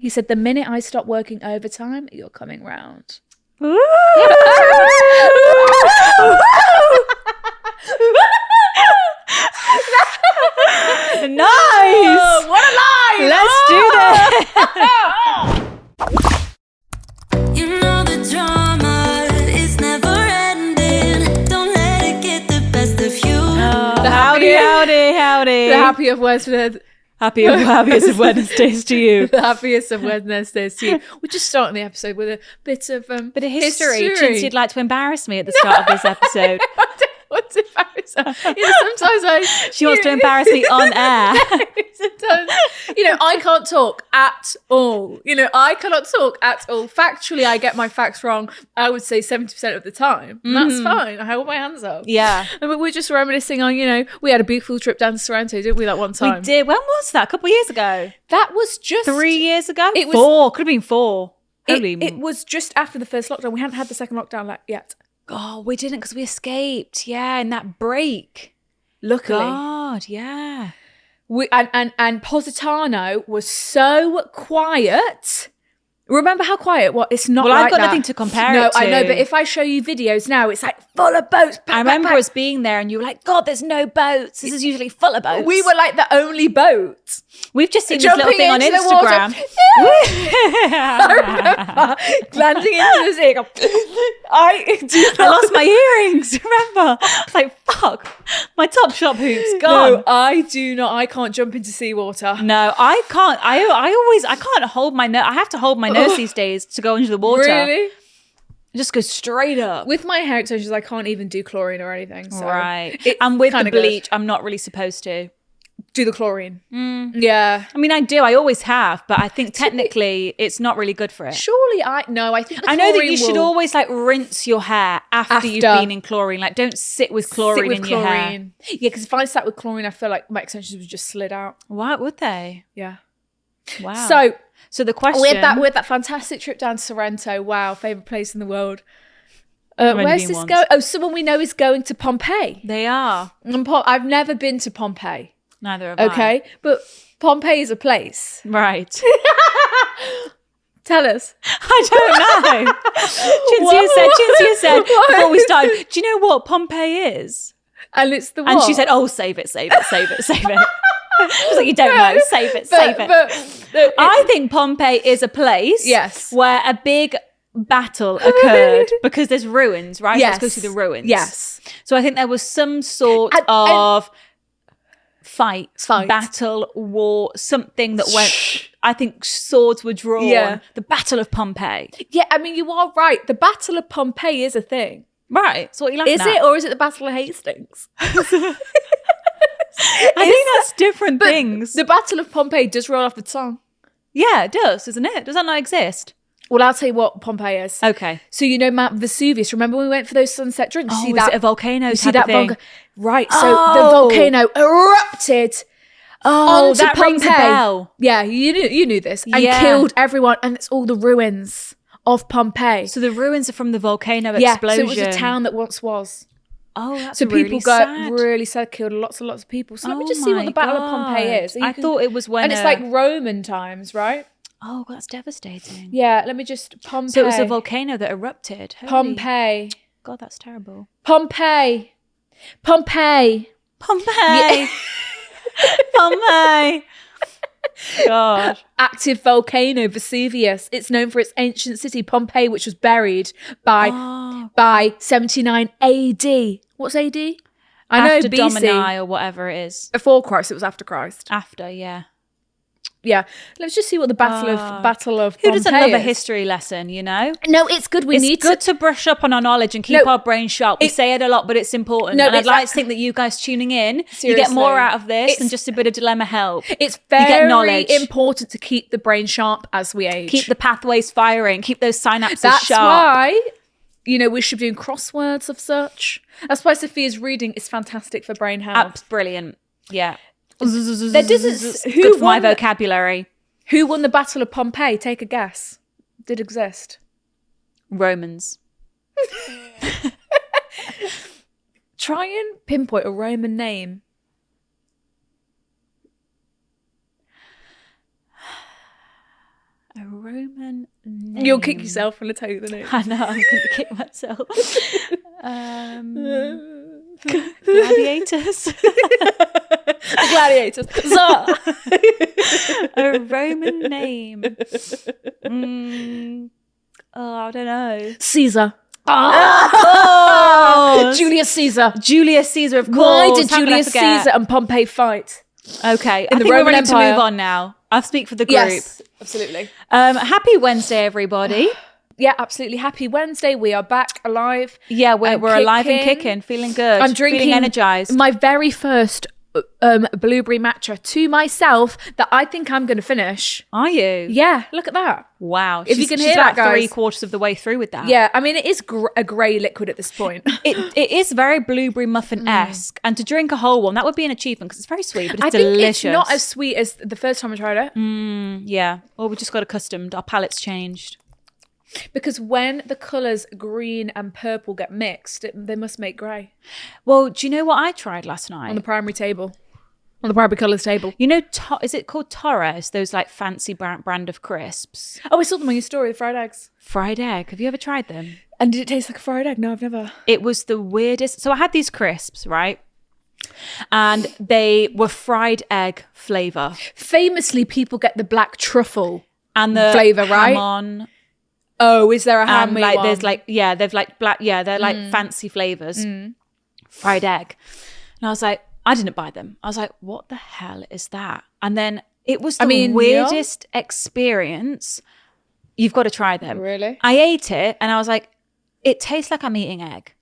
He said, the minute I stop working overtime, you're coming round. Nice. Oh, what a lie! Let's do this. You know the drama is never ending. Don't let it get the best of you. Howdy. The happy of Wednesdays. Happiest of Wednesdays to you. The happiest of Wednesdays to you. We're just starting the episode with a bit of history. Since you'd like to embarrass me at the start of this episode. What's embarrassing? Sometimes she wants to embarrass me on air. Sometimes, I can't talk at all. I cannot talk at all. Factually, I get my facts wrong, I would say 70% of the time. And that's fine. I hold my hands up. Yeah. And we're just reminiscing on, we had a beautiful trip down to Sorrento, didn't we, that one time? We did. When was that? A couple of years ago? That was just... 3 years ago? It was 4. Could have been 4. It was just after the first lockdown. We hadn't had the second lockdown yet. Oh, we didn't because we escaped. Yeah, in that break. Luckily. God, yeah. And Positano was so quiet. Remember how quiet? Well, it's not. Well, like I've got that. nothing to compare No, it to. I know, but if I show you videos now, it's like full of boats. I remember us being there and you were like, God, there's no boats. This is usually full of boats. We were like the only boat. We've just seen this little thing on Instagram. I remember glancing into the sea. I lost my earrings. Remember? I was like, fuck, my Topshop hoops gone. No, I do not. I can't jump into seawater. No, I can't. I can't hold my nose. I have to hold my nose these days to go into the water. Really? Just go straight up. With my hair extensions, I can't even do chlorine or anything. So right. And with the bleach, good. I'm not really supposed to. Do the chlorine. Yeah. I mean, I do. I always have. But I think technically it's not really good for it. Surely I know that I know that you should always rinse your hair after you've been in chlorine. Don't sit with chlorine in your hair. Yeah, because if I sat with chlorine, I feel like my extensions would just slid out. Why would they? Yeah. Wow. So the question... We had that fantastic trip down to Sorrento. Wow, favourite place in the world. Where's this going? Oh, someone we know is going to Pompeii. They are. I've never been to Pompeii. Neither have I. Okay, but Pompeii is a place. Right. Tell us. I don't know. Cinzia said before we started, do you know what Pompeii is? And it's the what? And she said, oh, save it. I was like, you don't know. Save it. But I think Pompeii is a place where a big battle occurred because there's ruins, right? Yes. Let's go to the ruins. Yes. So I think there was some sort of fight, battle, war, something that went... I think swords were drawn. Yeah. The Battle of Pompeii. Yeah, I mean, you are right. The Battle of Pompeii is a thing. Right. So what are you laughing at? Is it, or is it the Battle of Hastings? I think that's different things. The Battle of Pompeii does roll off the tongue. Yeah, it does, doesn't it? Does that not exist? Well, I'll tell you what Pompeii is. Okay. So Mount Vesuvius. Remember when we went for those sunset drinks? Oh, is it a volcano? You see that volcano? Right. So the volcano erupted. Oh, that Pompeii. Rings a bell. Yeah, you knew this. And killed everyone. And it's all the ruins of Pompeii. So the ruins are from the volcano explosion. So it was a town that once was. Oh, that's so really people sad. really sad, killed lots and lots of people. So let me just see what the Battle of Pompeii is. I thought it was when... And it's like Roman times, right? Oh, that's devastating. Yeah, let me just... Pompeii. So it was a volcano that erupted. Pompeii. God, that's terrible. Pompeii. Yeah. Pompeii. God. Active volcano, Vesuvius. It's known for its ancient city, Pompeii, which was buried by 79 AD. What's AD? I know after BC. Domini or whatever it is. Before Christ, it was after Christ. After, yeah. Yeah, let's just see what the Battle of Pompeii Who doesn't love a is. history lesson, you know? No, it's good. It's good to brush up on our knowledge and keep our brains sharp. We say it a lot, but it's important. No, and I'd like to think that you guys tuning in, you get more out of this than just a bit of dilemma help. It's very important to keep the brain sharp as we age. Keep the pathways firing. Keep those synapses That's sharp. why, we should be doing crosswords of such. That's why Sophia's reading is fantastic for brain health. That's brilliant. Yeah. There doesn't... Good for my vocabulary. Who won the Battle of Pompeii? Take a guess. Did exist. Romans. Try and pinpoint a Roman name. A Roman name. You'll kick yourself when I tell you the name. I know, I'm going to kick myself. Gladiators. The gladiators. A Roman name. I don't know. Caesar. Oh! Julius Caesar. Julius Caesar, of course. Why did Julius Caesar and Pompey fight? Okay, In I the think Roman we're ready to Empire. move on now. I'll speak for the group. Yes, absolutely. Happy Wednesday, everybody. Yeah, absolutely. Happy Wednesday. We are back alive. Yeah, we're alive and kicking, feeling good. I'm drinking feeling energized. my very first blueberry matcha to myself that I think I'm going to finish. Are you? Yeah, look at that. Wow. If you can hear she's that, about guys. 3/4 of the way through with that. Yeah, I mean, it is a grey liquid at this point. It is very blueberry muffin-esque. And to drink a whole one, that would be an achievement because it's very sweet, but it's I think delicious. it's not as sweet as the first time I tried it. Yeah. Well, we just got accustomed. Our palate's changed. Because when the colours green and purple get mixed, they must make grey. Well, do you know what I tried last night? On the primary table. On the primary colours table. You know, is it called Torres? Those like fancy brand of crisps. Oh, I saw them on your story, the fried eggs. Fried egg. Have you ever tried them? And did it taste like a fried egg? No, I've never. It was the weirdest. So I had these crisps, right? And they were fried egg flavour. Famously, people get the black truffle And the flavour, right? ham on. Oh, is there a ham Like one? there's like, yeah, they've like black, yeah, they're like fancy flavours. Fried egg. And I was like, I didn't buy them. I was like, what the hell is that? And then it was the weirdest experience. You've got to try them. Really? I ate it and I was like, it tastes like I'm eating egg,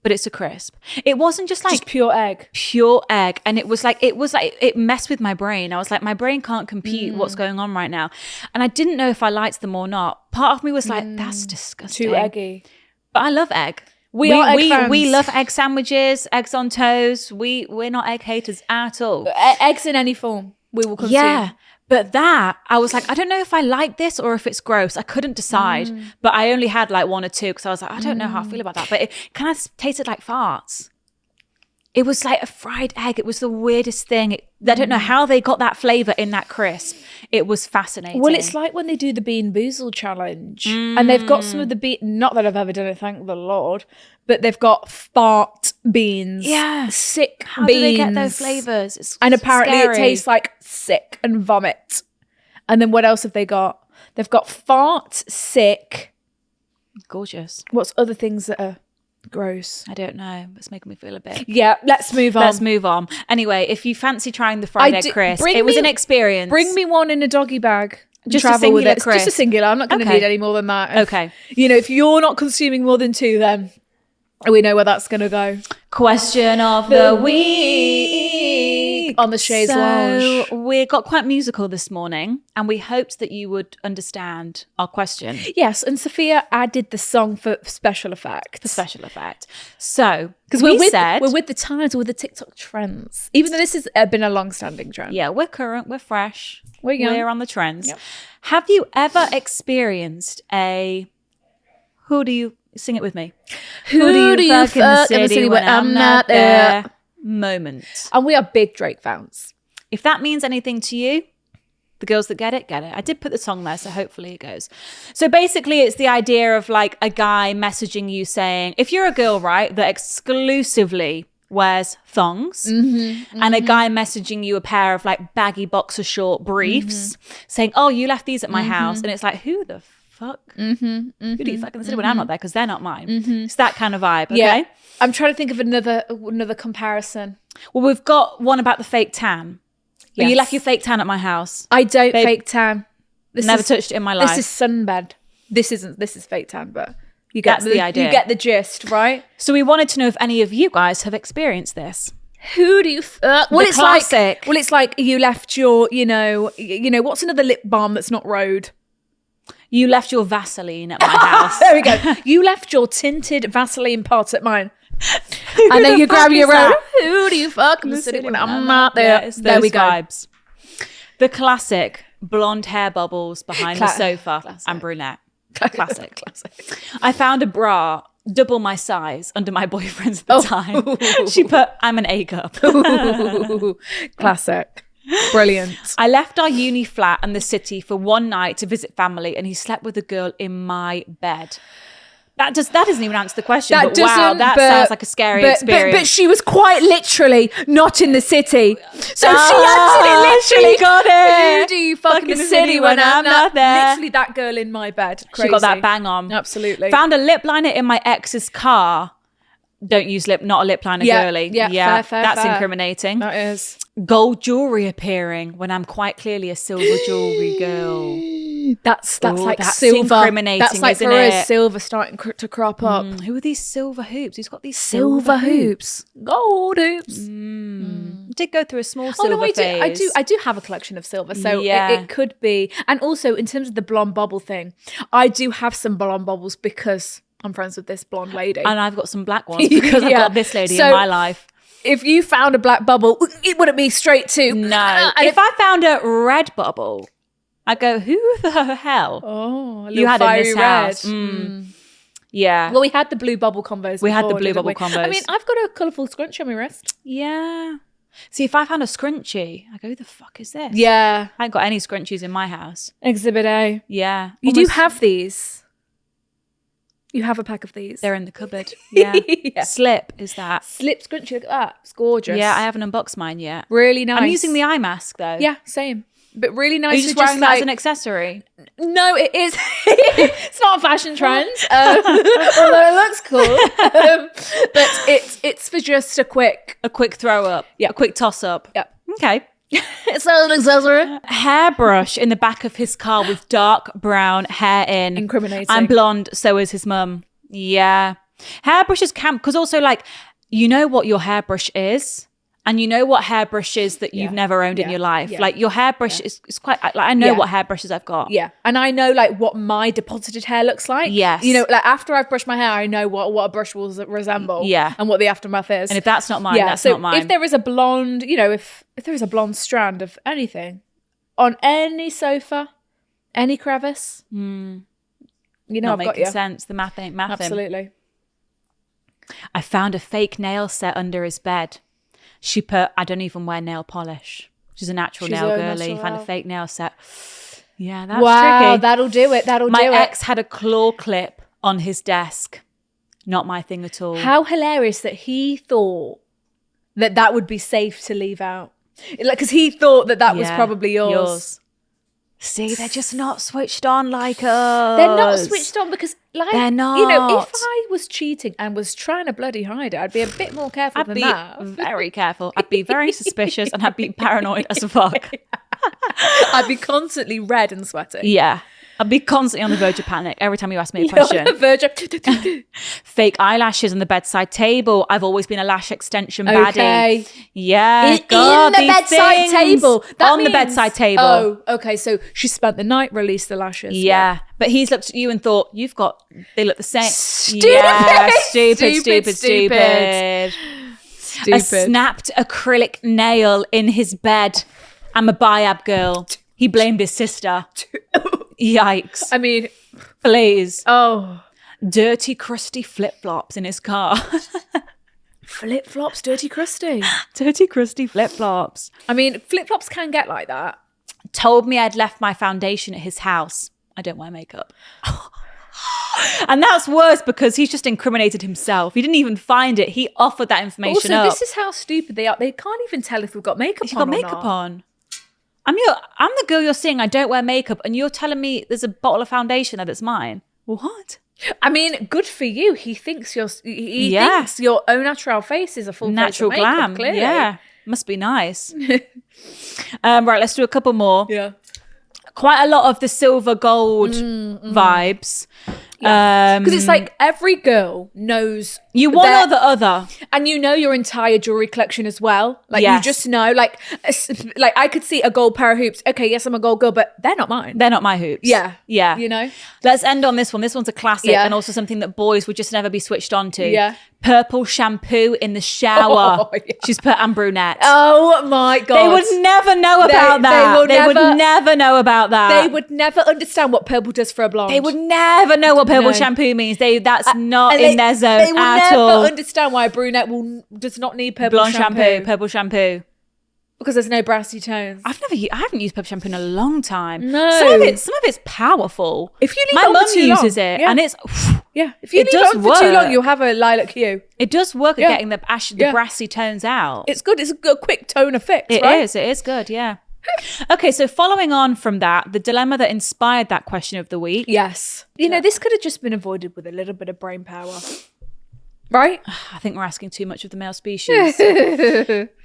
but it's a crisp. It wasn't just like Just pure egg. Pure egg. And it was like it messed with my brain. I was like, my brain can't compute what's going on right now. And I didn't know if I liked them or not. Part of me was like, that's disgusting. Too eggy. But I love egg. We are egg fans. We love egg sandwiches, eggs on toast. We're not egg haters at all. Eggs in any form, we will consume. Yeah. But that, I was like, I don't know if I like this or if it's gross. I couldn't decide. But I only had like one or two because I was like, I don't know how I feel about that. But it kind of tasted like farts. It was like a fried egg. It was the weirdest thing. I don't know how they got that flavour in that crisp. It was fascinating. Well, it's like when they do the Bean Boozle challenge and they've got some of the not that I've ever done it, thank the Lord, but they've got fart beans. Yeah. Sick how beans. do they get those flavours? It's and apparently scary. it tastes like sick and vomit. And then what else have they got? They've got fart, sick. Gorgeous. What's other things that are gross? I don't know. It's making me feel a bit. Yeah, let's move on. Let's move on. Anyway, if you fancy trying the fried egg crisp, it was an experience. Bring me one in a doggy bag. Just a travel with singular it. crisp. Just a singular. I'm not going to need any more than that. Okay. You know, if you're not consuming more than two, then we know where that's going to go. Question of the week on the Chaise Lounge. We got quite musical this morning and we hoped that you would understand our question. Yes, and Sophia added the song for special effect. For special effect. So, because we're with the times, we're with the TikTok trends. Even though this has been a long-standing trend. Yeah, we're current, we're fresh. We're young. We're on the trends. Yep. Have you ever experienced sing it with me. Who do you fuck in the city when I'm not there? Moment. And we are big Drake fans. If that means anything to you, the girls that get it, get it. I did put the song there, so hopefully it goes. So basically it's the idea of like a guy messaging you saying, if you're a girl, right, that exclusively wears thongs and a guy messaging you a pair of like baggy boxer short briefs saying, oh, you left these at my house. And it's like, who the fuck? Who do you fuck in the city when I'm not there? Because they're not mine. It's that kind of vibe, okay? Yeah. I'm trying to think of another comparison. Well, we've got one about the fake tan. Yes. You left your fake tan at my house. I don't fake tan. Never touched it in my life. This is sunbed. This is fake tan, but you get the idea. You get the gist, right? So we wanted to know if any of you guys have experienced this. Who do you fuck? Well, it's classic. It's like you left your, you know, what's another lip balm that's not Rhode? You left your Vaseline at my house. There we go. You left your tinted Vaseline pot at mine. And then you grab your own. Who do you fuck in the city when I'm not there? There we go. Vibes. The classic blonde hair bubbles behind the sofa and brunette. Classic. I found a bra double my size under my boyfriend's at the time. She put, I'm an A cup. Classic. Brilliant. I left our uni flat and the city for one night to visit family, and he slept with a girl in my bed. That doesn't even answer the question. That sounds like a scary experience. But she was quite literally not in the city, so she actually literally got it. You do you fucking the city when I'm not there? Literally, that girl in my bed. Crazy. She got that bang on. Absolutely. Found a lip liner in my ex's car. Don't use not a lip liner, girly. Yeah, fair, that's fair. incriminating. That is. Gold jewelry appearing when I'm quite clearly a silver jewelry girl. That's like silver. Incriminating, that's like isn't for it? us, silver starting to crop up. Who are these silver hoops? Who's got these Silver hoops? Gold hoops. Did go through a small silver phase. I do have a collection of silver, so it could be. And also in terms of the blonde bubble thing, I do have some blonde bubbles because I'm friends with this blonde lady, and I've got some black ones because I've got this lady in my life. If you found a black bubble, it wouldn't be straight to no. If I found a red bubble, I go, who the hell? Oh, you had in this house. Yeah. Well, we had the blue bubble combos. We had the blue bubble combos. I mean, I've got a colourful scrunchie on my wrist. Yeah. See, if I found a scrunchie, I go, who the fuck is this? Yeah. I ain't got any scrunchies in my house. Exhibit A. Yeah. You do have these. You have a pack of these. They're in the cupboard. Yeah. Slip is that. Slip scrunchie. Look at that. It's gorgeous. Yeah, I haven't unboxed mine yet. Really nice. I'm using the eye mask though. Yeah, same. But really nice. Are you just wearing that as an accessory? No, it is. It's not a fashion trend, although it looks cool. But it's for just a quick throw up. Yeah, a quick toss up. Yeah. Okay. It's not an accessory. Hairbrush in the back of his car with dark brown hair in. Incriminating. I'm blonde, so is his mum. Yeah. Hairbrushes can, because also like, you know what your hairbrush is, and you know what hairbrush is that you've never owned in your life. Yeah. Like your hairbrush is quite, like I know what hairbrushes I've got. Yeah. And I know like what my deposited hair looks like. Yes. You know, like after I've brushed my hair, I know what a brush will resemble. Yeah. And what the aftermath is. And if that's not mine, that's not mine. If there is a blonde, you know, if there is a blonde strand of anything on any sofa, any crevice, you know, not I've got making sense. The math ain't mathing. Absolutely. I found a fake nail set under his bed. She put, I don't even wear nail polish. She's a natural nail girly. Found a fake nail set. Yeah, that's tricky. That'll do it. My ex had a claw clip on his desk. Not my thing at all. How hilarious that he thought that would be safe to leave out. Like, because he thought that was probably yours. See, they're just not switched on like us. They're not switched on because, like, they're not. You know, if I was cheating and was trying to bloody hide it, I'd be a bit more careful than that. I'd be very careful. I'd be very suspicious and I'd be paranoid as fuck. I'd be constantly red and sweaty. Yeah. I'd be constantly on the verge of panic every time you ask me a question. On the verge of... Fake eyelashes on the bedside table. I've always been a lash extension baddie. Okay. Yeah. In the bedside table. That means... the bedside table. Oh, okay. So she spent the night, released the lashes. Yeah. But he's looked at you and thought, they look the same. Stupid. Yeah. Stupid. A snapped acrylic nail in his bed. I'm a biab girl. He blamed his sister. Yikes. I mean, please. Oh. Dirty, crusty flip-flops in his car. Flip-flops, dirty, crusty. Dirty, crusty flip-flops. I mean, flip-flops can get like that. Told me I'd left my foundation at his house. I don't wear makeup. And that's worse because he's just incriminated himself. He didn't even find it. He offered that information up. Also, this is how stupid they are. They can't even tell if we've got makeup on or not. You've got makeup on. I'm the girl you're seeing. I don't wear makeup, and you're telling me there's a bottle of foundation there that's mine. What? I mean, good for you. He thinks thinks your au natural face is a full natural face of makeup, glam. Clearly. Yeah, must be nice. Right, let's do a couple more. Yeah, quite a lot of the silver gold vibes. Because it's like every girl knows you one or the other, and you know your entire jewelry collection as well. Like you just know, like I could see a gold pair of hoops. Okay, yes, I'm a gold girl, but they're not mine. They're not my hoops. Yeah, you know. Let's end on this one. This one's a classic, and also something that boys would just never be switched on to. Yeah. Purple shampoo in the shower. Oh, yeah. She's put and brunette. Oh my god! They would never know about that. They would never know about that. They would never understand what purple does for a blonde. They would never know what purple shampoo means. That's not in their zone at all. They would never understand why a brunette does not need purple blonde shampoo. Purple shampoo. Because there's no brassy tones. I haven't used puppy shampoo in a long time. No. Some of it's powerful. If you leave my it on mum for too uses long, it, and it's if you leave it on for too long, you'll have a lilac hue. It does work at getting the brassy tones out. It's good. It's a good quick toner fix. It right? is. It is good. Yeah. Okay, so following on from that, the dilemma that inspired that question of the week. Yes. You know, this could have just been avoided with a little bit of brain power. Right? I think we're asking too much of the male species.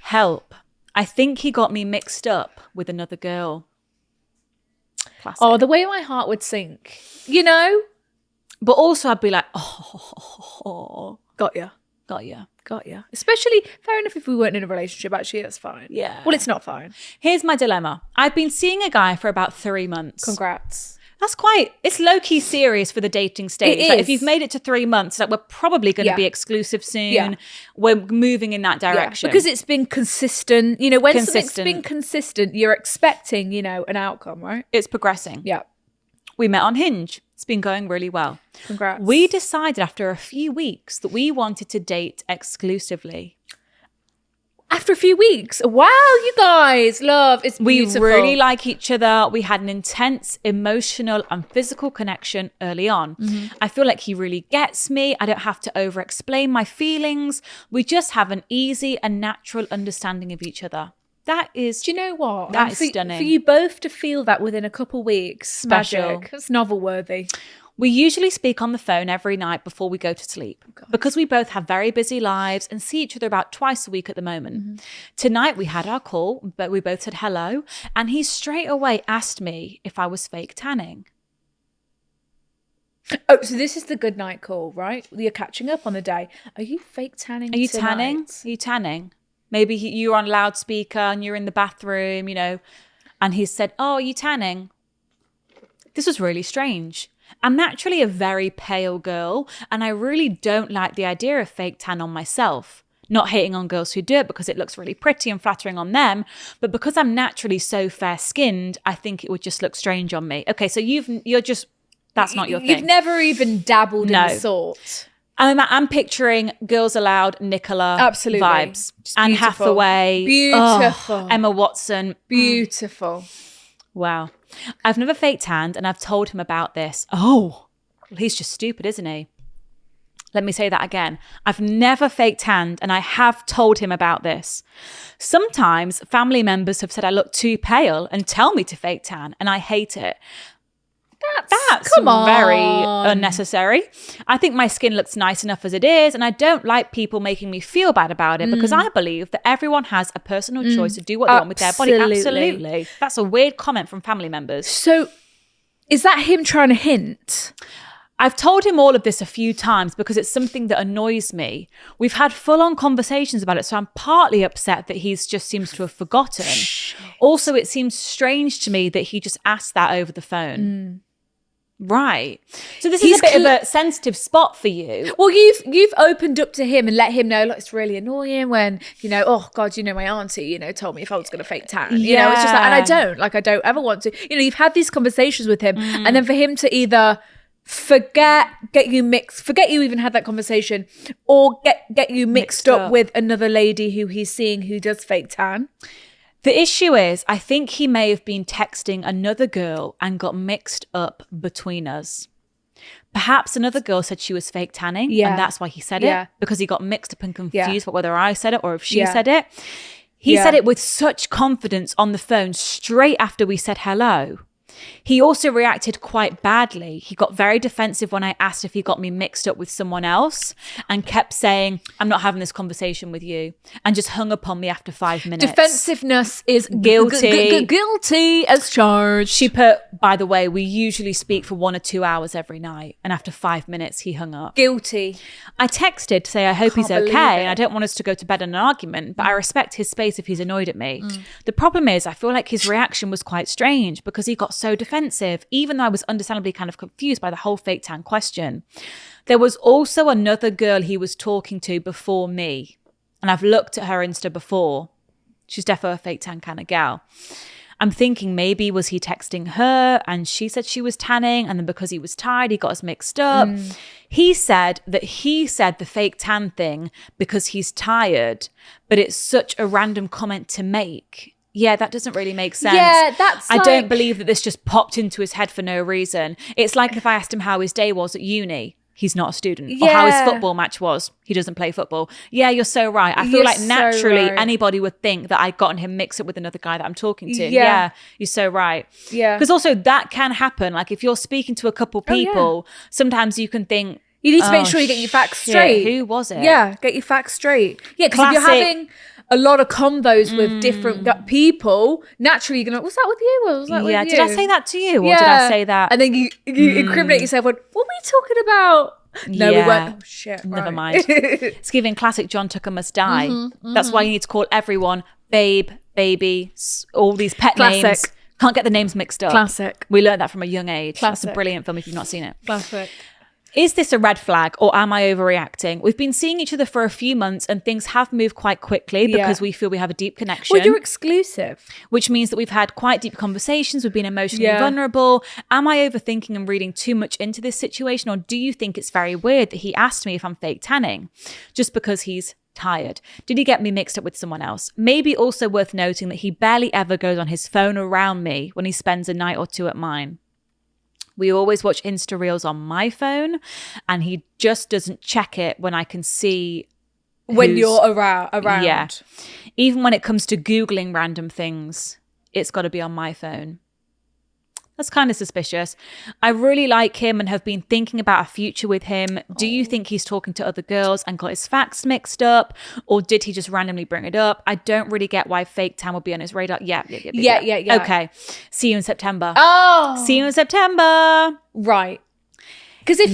Help. I think he got me mixed up with another girl. Classic. Oh, the way my heart would sink. You know? But also I'd be like, oh. Got ya. Especially, fair enough if we weren't in a relationship, actually, that's fine. Yeah. Well, it's not fine. Here's my dilemma. I've been seeing a guy for about 3 months. Congrats. It's low-key serious for the dating stage. It like, is. if you've made it to 3 months, like we're probably going to be exclusive soon. Yeah. We're moving in that direction. Because it's been consistent. You know, when something's been consistent, you're expecting, you know, an outcome, right? It's progressing. Yeah. We met on Hinge. It's been going really well. Congrats. We decided after a few weeks that we wanted to date exclusively. After a few weeks. Wow, you guys. Love. It's beautiful. We really like each other. We had an intense emotional and physical connection early on. Mm-hmm. I feel like he really gets me. I don't have to over-explain my feelings. We just have an easy and natural understanding of each other. That is... Do you know what? That is stunning. For you both to feel that within a couple weeks. Special. Magic. It's novel-worthy. We usually speak on the phone every night before we go to sleep because we both have very busy lives and see each other about twice a week at the moment. Mm-hmm. Tonight we had our call, but we both said hello, and he straight away asked me if I was fake tanning. Oh, so this is the good night call, right? You're catching up on the day. Are you fake tanning? Are you tonight? tanning? Are you tanning? Maybe you're on loudspeaker and you're in the bathroom, you know, and he said, "Oh, are you tanning?" This was really strange. I'm naturally a very pale girl, and I really don't like the idea of fake tan on myself. Not hating on girls who do it because it looks really pretty and flattering on them, but because I'm naturally so fair-skinned, I think it would just look strange on me. Okay, so that's not your thing. You've never even dabbled in the sort. I'm picturing Girls Aloud, Nicola absolutely vibes. Anne Hathaway. Beautiful. Emma Watson. Beautiful. Wow. I've never fake tanned, and I've told him about this. Oh, well, he's just stupid, isn't he? Let me say that again. I've never fake tanned, and I have told him about this. Sometimes family members have said I look too pale and tell me to fake tan, and I hate it. That's very unnecessary. I think my skin looks nice enough as it is, and I don't like people making me feel bad about it because I believe that everyone has a personal choice to do what they want with their body. Absolutely. That's a weird comment from family members. So is that him trying to hint? I've told him all of this a few times because it's something that annoys me. We've had full-on conversations about it, so I'm partly upset that he just seems to have forgotten. Also, it seems strange to me that he just asked that over the phone. Right. So this is a bit of a sensitive spot for you. Well, you've opened up to him and let him know, look, it's really annoying when, you know, oh God, you know, my auntie, you know, told me if I was going to fake tan. You know, it's just like, and I don't ever want to. You know, you've had these conversations with him and then for him to either forget you even had that conversation, or get you mixed up with another lady who he's seeing who does fake tan. The issue is, I think he may have been texting another girl and got mixed up between us. Perhaps another girl said she was fake tanning, and that's why he said it, because he got mixed up and confused about whether I said it or if she said it. He said it with such confidence on the phone straight after we said hello. He also reacted quite badly. He got very defensive when I asked if he got me mixed up with someone else and kept saying, I'm not having this conversation with you, and just hung up on me after 5 minutes. Defensiveness is guilty. Guilty as charged. She put, by the way, we usually speak for 1 or 2 hours every night, and after 5 minutes, he hung up. Guilty. I texted to say I hope he's okay, and I don't want us to go to bed in an argument, but I respect his space if he's annoyed at me. The problem is, I feel like his reaction was quite strange because he got so defensive, even though I was understandably kind of confused by the whole fake tan question. There was also another girl he was talking to before me, and I've looked at her Insta before. She's defo a fake tan kind of gal. I'm thinking maybe was he texting her and she said she was tanning, and then because he was tired he got us mixed up. He said that he said the fake tan thing because he's tired, but it's such a random comment to make. yeah, that doesn't really make sense. Yeah, I don't believe that this just popped into his head for no reason. It's like if I asked him how his day was at uni. He's not a student. Or how his football match was. He doesn't play football. Yeah, you're so right. I feel like naturally anybody would think that I'd gotten him mixed up with another guy that I'm talking to. Yeah, you're so right. Yeah. Because also that can happen. Like if you're speaking to a couple people, sometimes you can think, you need to make sure you get your facts straight. Who was it? Yeah, get your facts straight. Yeah, because if you're having a lot of combos with different people, naturally you're going to, was that with you or was that with you? Did I say that to you or did I say that? And then you incriminate yourself on, what were we talking about? No, we weren't. Oh, shit. Never mind. It's giving classic John Tucker Must Die. That's why you need to call everyone babe, baby, all these pet names. Can't get the names mixed up. Classic. We learned that from a young age. Classic. That's a brilliant film if you've not seen it. Classic. Is this a red flag or am I overreacting? We've been seeing each other for a few months and things have moved quite quickly because we feel we have a deep connection. Well, you're exclusive. Which means that we've had quite deep conversations. We've been emotionally vulnerable. Am I overthinking and reading too much into this situation? Or do you think it's very weird that he asked me if I'm fake tanning just because he's tired? Did he get me mixed up with someone else? Maybe also worth noting that he barely ever goes on his phone around me when he spends a night or two at mine. We always watch Insta Reels on my phone and he just doesn't check it when I can see when you're around. Yeah. Even when it comes to Googling random things, it's got to be on my phone. That's kind of suspicious. I really like him and have been thinking about a future with him. Do you think he's talking to other girls and got his facts mixed up? Or did he just randomly bring it up? I don't really get why fake tan would be on his radar. Yeah. Okay. See you in September. Oh. See you in September. Right. This is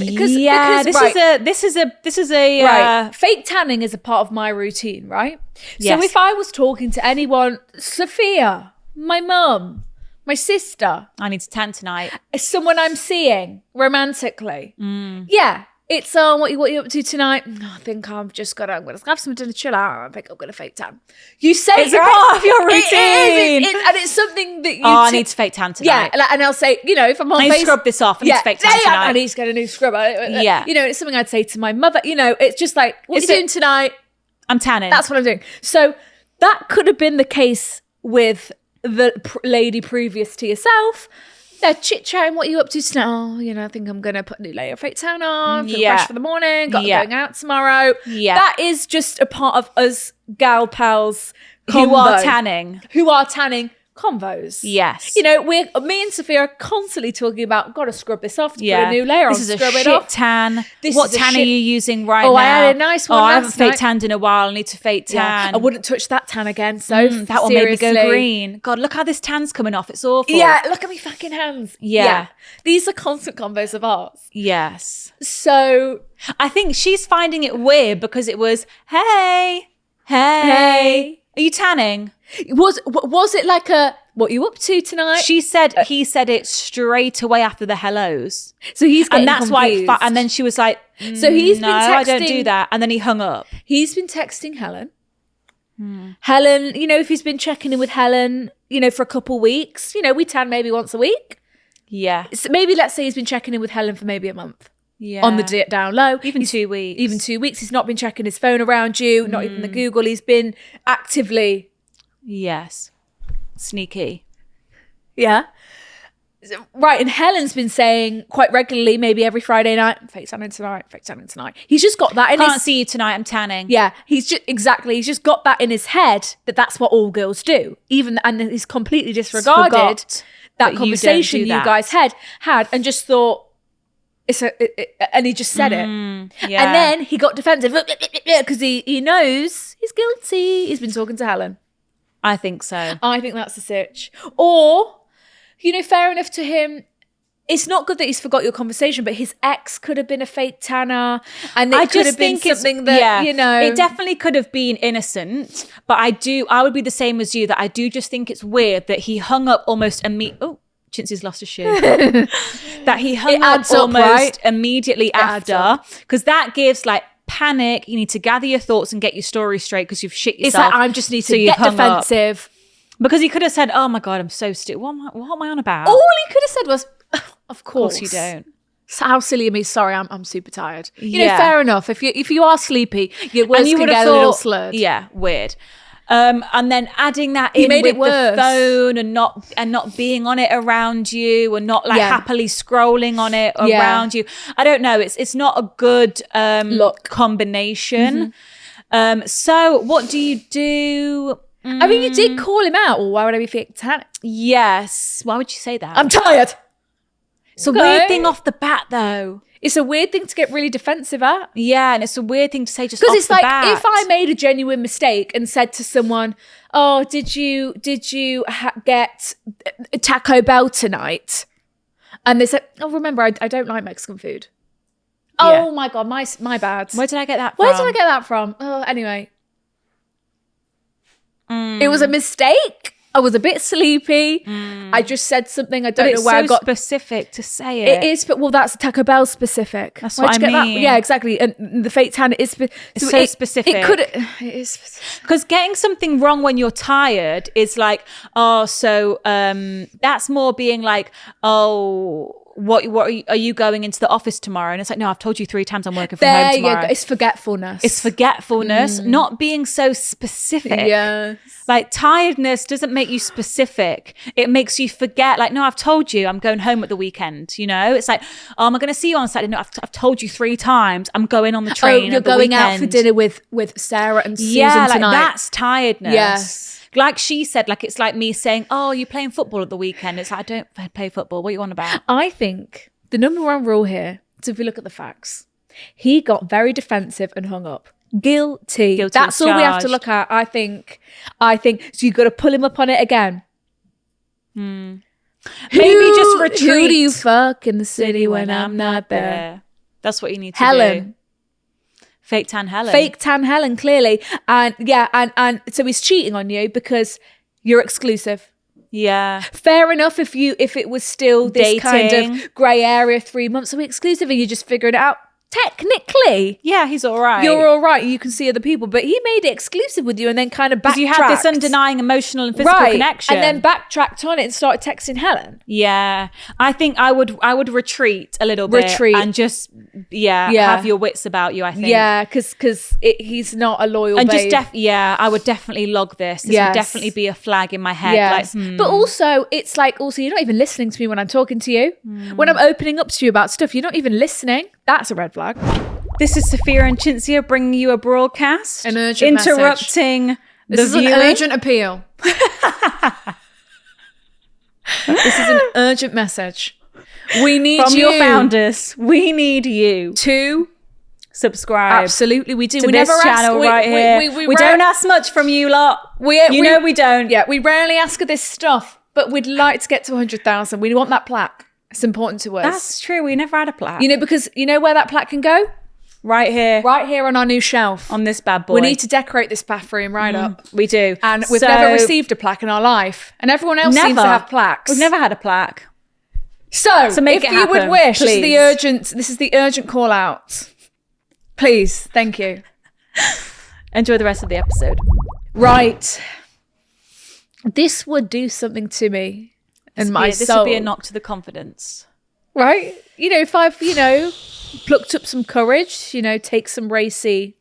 a fake tanning is a part of my routine, right? Yes. So if I was talking to anyone, Sophia, my mum, my sister, I need to tan tonight. Someone I'm seeing romantically. Yeah. It's what you up to tonight? I think I'm gonna have some dinner, chill out. I think I'm gonna fake tan. You say it's a part of your routine, and it's something that you. I need to fake tan tonight. Yeah, and I'll say, if I'm on, I need to scrub this off. I need to fake tan tonight. I need to get a new scrub. It's something I'd say to my mother. It's just like, what are you doing tonight? I'm tanning. That's what I'm doing. So that could have been the case with the lady previous to yourself. They're chit-chatting, what are you up to tonight? I think I'm going to put a new layer of fake tan on, feel fresh for the morning, going out tomorrow. Yeah. That is just a part of us gal pals who are tanning convos. Yes. Me and Sophia are constantly talking about, got to scrub this off to put a new layer on. This is a shit tan. What tan are you using right now? I had a nice one. I haven't fake tanned in a while. I need to fake tan. I wouldn't touch that tan again. So that will make me go green. God, look how this tan's coming off. It's awful. Yeah, look at me fucking hands. Yeah. These are constant convos of ours. Yes. So I think she's finding it weird because it was, hey, are you tanning? Was it like a, what are you up to tonight? He said it straight away after the hellos. So he's getting confused. Why. And then she was like, so he's been texting. I don't do that. And then he hung up. He's been texting Helen. Helen, if he's been checking in with Helen, for a couple weeks, we tan maybe once a week. Yeah. So maybe let's say he's been checking in with Helen for maybe a month. Yeah. On the down low. Even 2 weeks. Even 2 weeks. He's not been checking his phone around you, not even the Google. He's been actively. Yes. Sneaky. Yeah. Right. And Helen's been saying quite regularly, maybe every Friday night, fake tanning tonight. He's just got that in Can't see you tonight, I'm tanning. Yeah. He's just got that in his head that's what all girls do. And he's completely disregarded that conversation you guys had and just thought, and he just said it. Yeah. And then he got defensive because he knows he's guilty. He's been talking to Helen. I think so. I think that's the sitch. Or, fair enough to him. It's not good that he's forgot your conversation, but his ex could have been a fake tanner. And it could have been something that, It definitely could have been innocent. But I would be the same as you, that I do just think it's weird that he hung up almost immediately. Oh, Chintzie's lost a shoe. That he hung up almost immediately after. Because that gives panic. You need to gather your thoughts and get your story straight because you've shit yourself. It's I just need to get defensive. Because he could have said, oh my God, I'm so stupid. What am I on about? All he could have said was, of course you don't. So how silly of me. Sorry, I'm super tired. Fair enough. If you are sleepy, your words can get a little slurred. Yeah, weird. And then adding that in made with it worse. the phone and not being on it around you, and not like happily scrolling on it around you. I don't know. It's not a good combination. So what do you do? I mean, you did call him out. Well, why would I be fake tan? Yes. Why would you say that? I'm tired. It's a weird thing off the bat, though. It's a weird thing to get really defensive at. Yeah, and it's a weird thing to say just off the bat. Because it's like, if I made a genuine mistake and said to someone, oh, did you get Taco Bell tonight? And they said, oh, remember, I don't like Mexican food. Yeah. Oh my God, my bad. Where did I get that from? Where did I get that from? Oh, anyway. It was a mistake. I was a bit sleepy. I just said something. I don't know where I got. It's so specific to say it. It is, but that's Taco Bell specific. That's what I mean. Yeah, exactly. And the fake tan is it's so specific. It is because getting something wrong when you're tired is like, that's more being like, what are you going into the office tomorrow? And it's like, no, I've told you 3 times I'm working from home tomorrow. It's forgetfulness. It's forgetfulness, not being so specific. Yes. Like tiredness doesn't make you specific. It makes you forget. Like, no, I've told you I'm going home at the weekend. You know, it's like, am I going to see you on Saturday? No, I've told you 3 times I'm going on the train. You're going out for dinner with Sarah and Susan tonight. Like that's tiredness. Yes. Like she said, like it's like me saying, oh, you're playing football at the weekend. It's like, I don't play football. What are you on about? I think the number one rule here, so if we look at the facts, he got very defensive and hung up. Guilty. That's all we have to look at. I think so. You've got to pull him up on it again. Maybe just retreat. Who do you fuck in the city when I'm not there? That's what you need to do. Fake tan Helen. Fake tan Helen, clearly. And and so he's cheating on you because you're exclusive. Yeah. Fair enough if it was still this kind of grey area, 3 months away exclusive and you just figured it out. Technically, yeah, he's all right. You're all right. You can see other people, but he made it exclusive with you and then kind of backtracked. You had this undenying emotional and physical connection, and then backtracked on it and started texting Helen. Yeah, I think I would retreat a little bit and just have your wits about you. I think because he's not a loyal and babe. just I would definitely log this. This would definitely be a flag in my head. Yes. Like, but also it's like you're not even listening to me when I'm talking to you. When I'm opening up to you about stuff, you're not even listening. That's a red flag. This is Sophia and Cinzia bringing you a broadcast. An urgent interrupting message. This is an urgent appeal. This is an urgent message. We need from your founders. We need you to subscribe. Absolutely, we do. To this channel right here. We don't ask much from you lot. We don't. Yeah, we rarely ask for this stuff, but we'd like to get to 100,000. We want that plaque. It's important to us. That's true. We never had a plaque. Because you know where that plaque can go? Right here. Right here on our new shelf. On this bad boy. We need to decorate this bathroom right up. We do. And we've never received a plaque in our life. And everyone else seems to have plaques. We've never had a plaque. So make if it you happen, would wish, please. This is the urgent call out. Please, thank you. Enjoy the rest of the episode. Right. This would do something to me. And my soul. This would be a knock to the confidence. Right? If I've, plucked up some courage, take some racy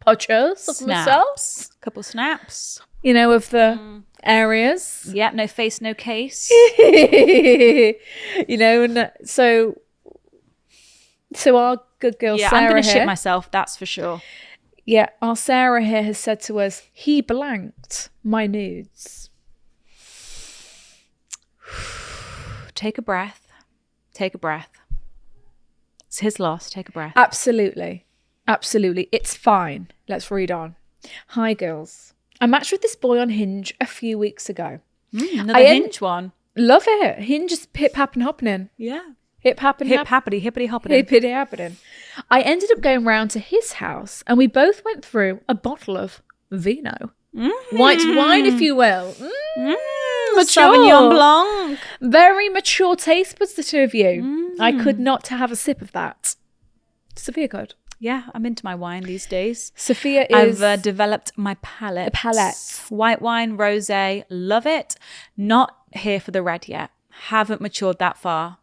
pictures of myself. Couple snaps. Of the areas. Yeah, no face, no case. And so our good girl Sarah I'm going to here, shit myself, that's for sure. Yeah, our Sarah here has said to us, he blanked my nudes. Take a breath. Take a breath. It's his loss. Take a breath. Absolutely. It's fine. Let's read on. Hi, girls. I matched with this boy on Hinge a few weeks ago. Another Hinge one. Love it. Hinge is hip-happing happening. Yeah. Hip-happing hippity hopping. Hippity happening. I ended up going round to his house and we both went through a bottle of vino. White wine, if you will. Mature. Sauvignon Blanc. Very mature taste buds, the two of you. I could not have a sip of that. Sophia could. Yeah, I'm into my wine these days. Sophia is... I've developed my palate. Palette. White wine, rosé, love it. Not here for the red yet. Haven't matured that far.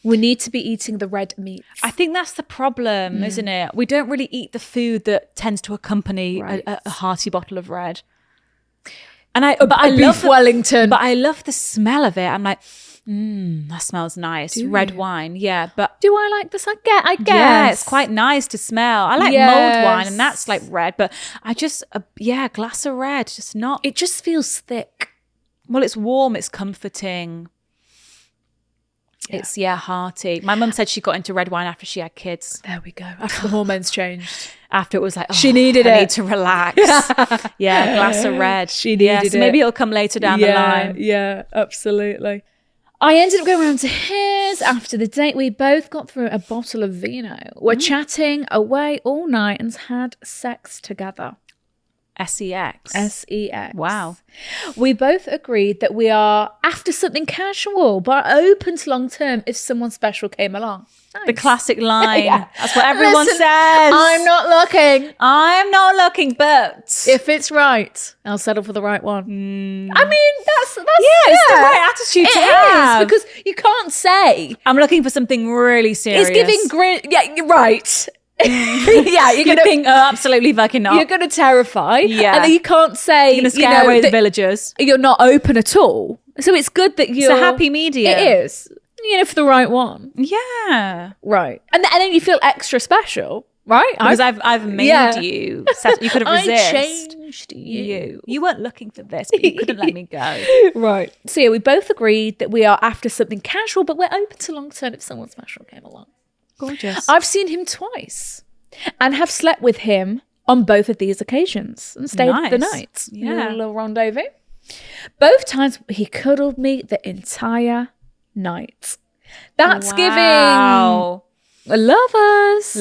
We need to be eating the red meats. I think that's the problem, isn't it? We don't really eat the food that tends to accompany a hearty bottle of red. And I love Wellington. But I love the smell of it. I'm like, that smells nice. Red wine. Yeah. But do I like this? I guess. Yeah, it's quite nice to smell. I like mulled wine and that's like red, but I just, a glass of red, just not. It just feels thick. Well, it's warm. It's comforting. Yeah. It's, hearty. My mum said she got into red wine after she had kids. There we go. After the hormones changed. After it was like, she needed I need to relax. Yeah, glass of red. She needed it. So maybe it'll come later down the line. Yeah, absolutely. I ended up going around to his after the date. We both got through a bottle of vino. We're chatting away all night and had sex together. SEX. SEX. Wow. We both agreed that we are after something casual, but open to long term if someone special came along. Nice. The classic line. That's what everyone says. I'm not looking, but if it's right, I'll settle for the right one. I mean, that's it's the right attitude to have. Because you can't say I'm looking for something really serious. It's giving grit. Yeah, you're right. You're gonna think, absolutely fucking not. You're gonna terrify. Yeah. And then you can't say you're gonna scare away the villagers. You're not open at all. So it's good that you're It's a happy medium. It is. For the right one. Yeah. Right. And then you feel extra special, right? Because I've made you. You couldn't resist. I changed you. You weren't looking for this, but you couldn't let me go. Right. So we both agreed that we are after something casual, but we're open to long term if someone special came along. Gorgeous. I've seen him twice and have slept with him on both of these occasions and stayed the night. Yeah. A little rendezvous. Both times he cuddled me the entire night. That's giving lovers.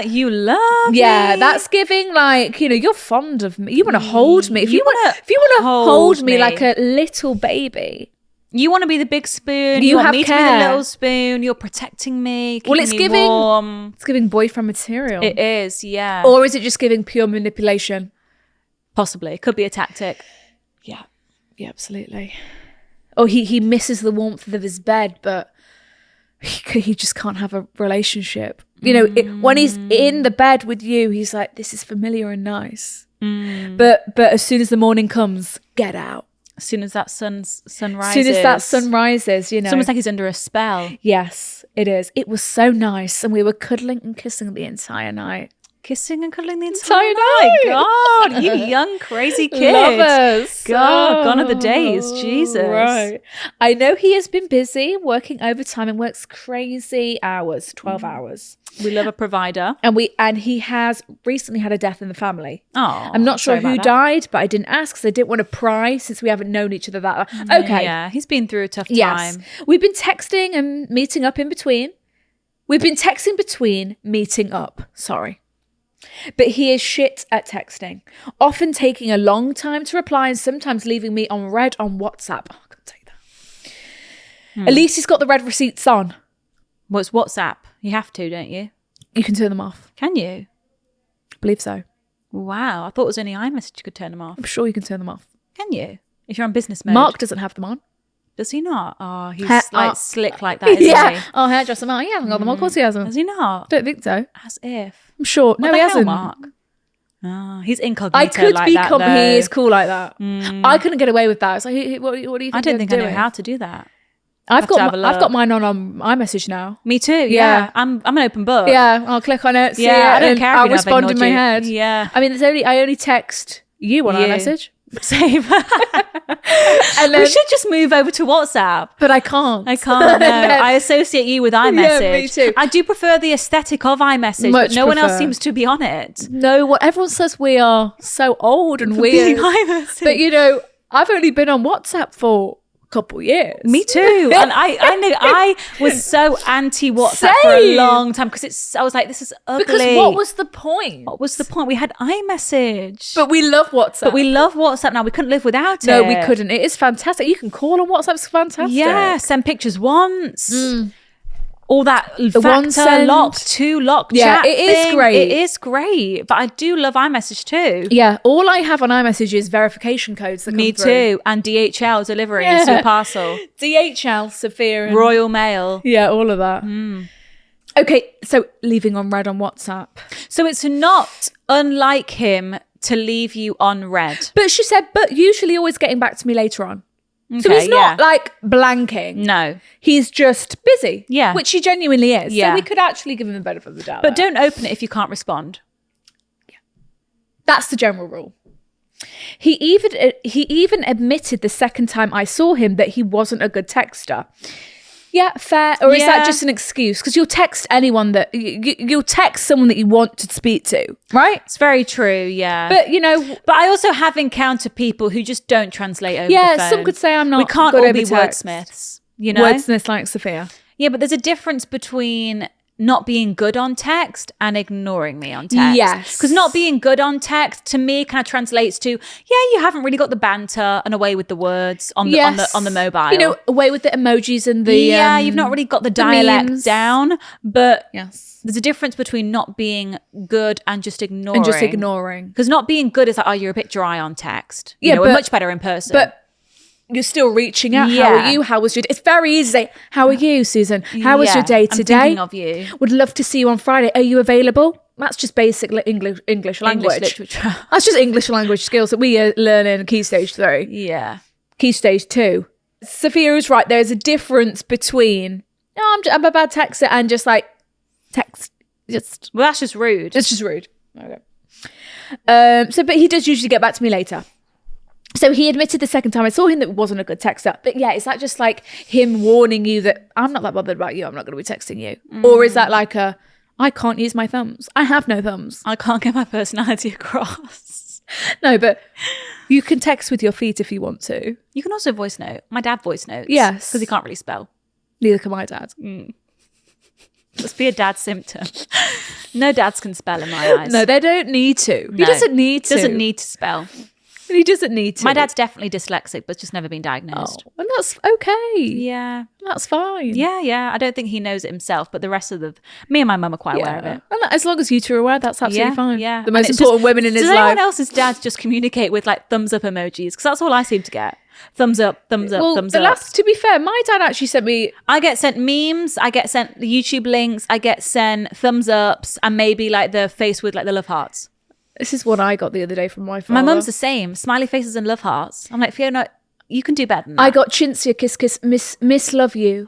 You love me. Yeah, that's giving like, you're fond of me. You want to hold me. If you want to hold me like a little baby. You want to be the big spoon. You want have me care. to be the little spoon. You're protecting me. It's giving warm. It's giving boyfriend material. It is, yeah. Or is it just giving pure manipulation? Possibly. It could be a tactic. Yeah. Yeah, absolutely. Or he misses the warmth of his bed, but he just can't have a relationship. When he's in the bed with you, he's like, this is familiar and nice. But as soon as the morning comes, get out. As soon as that sun rises. As soon as that sun rises, It's almost like he's under a spell. Yes, it is. It was so nice. And we were cuddling and kissing the entire night. Kissing and cuddling the entire night. God, you young, crazy kid. Lovers. God, gone are the days. Jesus. Right. I know he has been busy working overtime and works crazy hours, 12 hours. We love a provider. And he has recently had a death in the family. Oh, I'm not sure who died, but I didn't ask because I didn't want to pry since we haven't known each other that long. Okay. Yeah, he's been through a tough time. Yes. We've been texting and meeting up in between. Meeting up. Sorry. But he is shit at texting, often taking a long time to reply and sometimes leaving me on red on WhatsApp. Oh, I can't take that. At least he's got the red receipts on. Well, it's WhatsApp. You have to, don't you? You can turn them off. Can you? I believe so. Wow. I thought it was only iMessage you could turn them off. I'm sure you can turn them off. Can you? If you're on business mode. Mark doesn't have them on. Does he not? Oh, he's slick like that, isn't he? Oh, hairdresser Mark. He hasn't got them on. Of course he hasn't. Does he not? Don't think so. As if. I'm sure. No, he hasn't. Mark? Oh, he's incognito I could like be that, though. He is cool like that. I couldn't get away with that. It's like, what do you think I don't think I doing? know how to do that. I've got mine on iMessage now. Me too. Yeah. I'm an open book. Yeah, I'll click on it. See it, I don't care. I'll respond in my head. Yeah. I mean, I only text you on iMessage. Same. And then, we should just move over to WhatsApp. But I can't. No. I associate you with iMessage. Yeah, me too. I do prefer the aesthetic of iMessage, but no one else seems to be on it. No, everyone says we are so old and weird. But I've only been on WhatsApp for couple years. Me too. And I knew I was so anti WhatsApp for a long time because I was like, this is ugly. Because what was the point? We had iMessage. But we love WhatsApp. Now. We couldn't live without it. No, we couldn't. It is fantastic. You can call on WhatsApp. It's fantastic. Yeah, send pictures once. All that factor lock, two-lock chat it is thing. great. It is great. But I do love iMessage too. Yeah, all I have on iMessage is verification codes that come Me through. too. And DHL delivering to your parcel. DHL, Sophia. And Royal Mail. Yeah, all of that. Okay, so leaving on red on WhatsApp. So it's not unlike him to leave you unread. But she said, but usually always getting back to me later on. So he's not like blanking. No. He's just busy. Yeah. Which he genuinely is. Yeah. So we could actually give him the benefit of the doubt. But don't open it if you can't respond. Yeah. That's the general rule. He even admitted the second time I saw him that he wasn't a good texter. Yeah, fair. Or is that just an excuse? Because you'll text anyone that you'll text someone that you want to speak to, right? It's very true, yeah. But but I also have encountered people who just don't translate over the phone. Yeah, some could say I'm not. We can't all be wordsmiths, you know. Wordsmiths like Sophia. Yeah, but there's a difference between not being good on text and ignoring me on text. Yes. Because not being good on text to me kind of translates to, you haven't really got the banter and away with the words on the mobile. You know, away with the emojis and the you've not really got the dialect down. But yes, there's a difference between not being good and just ignoring. Because not being good is like, you're a bit dry on text. Yeah, we're much better in person. But you're still reaching out. How are you? How was your day? It's very easy to say, how are you, Susan? How was your day today? I'm thinking of you. Would love to see you on Friday. Are you available? That's just basic English language. English literature. That's just English language skills that we learn in Key Stage 3. Yeah. Key Stage 2. Sophia is right. There's a difference between, I'm a bad texter and just like text. Well, that's just rude. It's just rude. Okay. But he does usually get back to me later. So he admitted the second time I saw him that it wasn't a good texter. But yeah, is that just like him warning you that I'm not that bothered about you, I'm not going to be texting you? Or is that like I can't use my thumbs. I have no thumbs. I can't get my personality across. No, but you can text with your feet if you want to. You can also voice note. My dad voice notes. Yes. Because he can't really spell. Neither can my dad. Must be a dad symptom. No dads can spell in my eyes. No, they don't need to. No. He doesn't need to. Doesn't need to spell. He doesn't need to. My dad's definitely dyslexic, but just never been diagnosed. And that's okay. Yeah. That's fine. Yeah. I don't think he knows it himself, but the rest of me and my mum are quite aware of it. And as long as you two are aware, that's absolutely fine. Yeah. The most important women in his life. Does anyone else's dads just communicate with like thumbs up emojis? Because that's all I seem to get. Thumbs up, thumbs up, thumbs up. To be fair, my dad actually sent me... I get sent memes, I get sent the YouTube links, I get sent thumbs ups, and maybe like the face with like the love hearts. This is what I got the other day from my father. My mum's the same. Smiley faces and love hearts. I'm like, Fiona, you can do better than that. I got Chintzia kiss kiss, miss love you.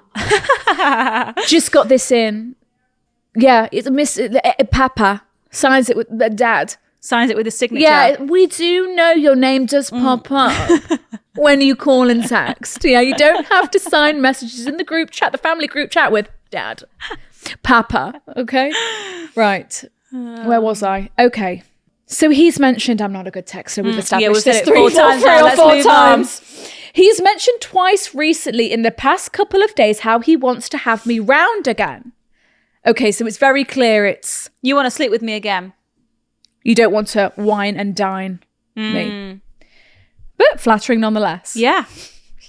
Just got this in. Yeah, it's a miss Papa. Signs it with the dad. Signs it with his signature. Yeah, we do know your name does pop up when you call and text. Yeah, you don't have to sign messages in the group chat, the family group chat with dad. Papa, okay? Right. Where was I? Okay. So he's mentioned I'm not a good texter. We've established this three or four times. He's mentioned twice recently in the past couple of days how he wants to have me round again. Okay, so it's very clear it's... You want to sleep with me again? You don't want to wine and dine me. But flattering nonetheless. Yeah.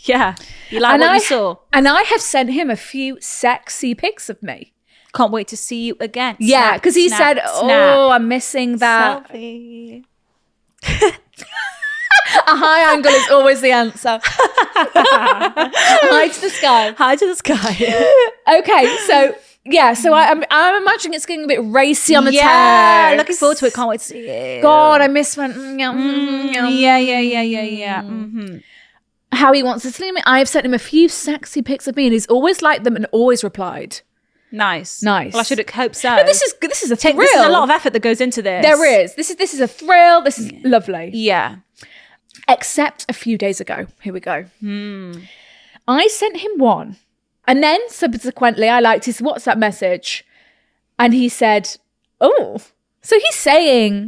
Yeah. You like what you saw. And I have sent him a few sexy pics of me. Can't wait to see you again. Yeah, because he said, I'm missing that. Selfie. A high angle is always the answer. High to the sky. High to the sky. Okay, so... Yeah, so I'm imagining it's getting a bit racy on the text. Yeah, looking forward to it. Can't wait to see it. God, I miss when... Yeah. Mm-hmm. How he wants to see me. I have sent him a few sexy pics of me and he's always liked them and always replied. Nice. Well, I should hope so. But this is a thrill. This is a lot of effort that goes into this. There is. This is a thrill. This is lovely. Yeah. Except a few days ago. Here we go. I sent him one. And then subsequently, I liked his WhatsApp message. And he said, oh. So he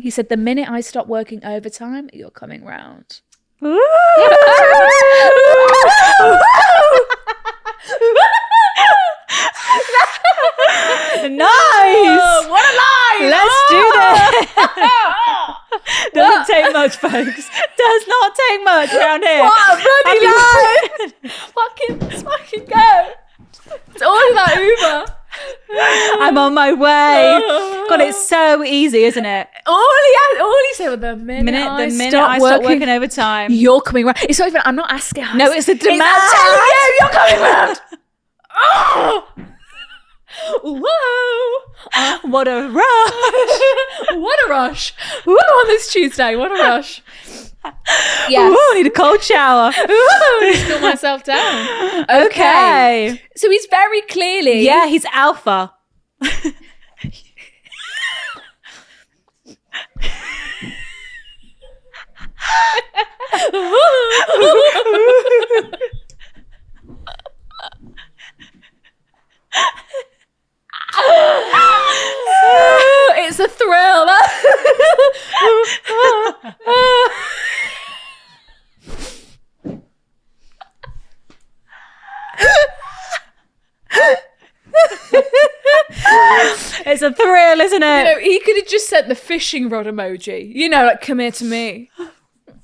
said, the minute I stop working overtime, you're coming round. Nice. Oh, what a line. Let's do this. Doesn't take much, folks. Does not take much around here. What a bloody line. fucking go. It's all about Uber. I'm on my way. God, it's so easy, isn't it? All he said was the minute I stop working overtime, you're coming round. It's not even, I'm not asking. No, it's a demand. I'm telling you, you're coming round. Oh. Whoa. What a rush. What a rush. Ooh, on this Tuesday. What a rush. Yes. Ooh, I need a cold shower. Ooh, I need to cool myself down. Okay. So he's very clearly... Yeah, he's alpha. It's a thrill. It's a thrill, isn't it? You know, he could have just sent the fishing rod emoji. You know, like, come here to me.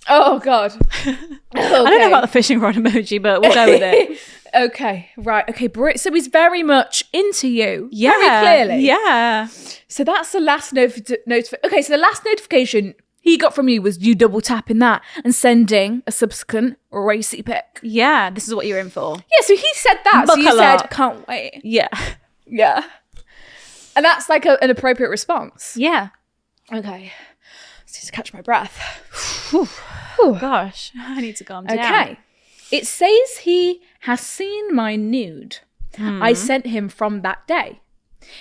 Oh, God. Okay. I don't know about the fishing rod emoji, but we'll go with it. Okay, right. Okay, so he's very much into you. Yeah. Very clearly. Yeah. So that's the last notification. Okay, so the last notification he got from you was you double tapping that and sending a subsequent racy pic. Yeah, this is what you're in for. Yeah, so he said that. So you said, can't wait. Yeah. Yeah. And that's like an appropriate response. Yeah. Okay. Let's just catch my breath. Oh, gosh. I need to calm down. Okay. It says he has seen my nude I sent him from that day.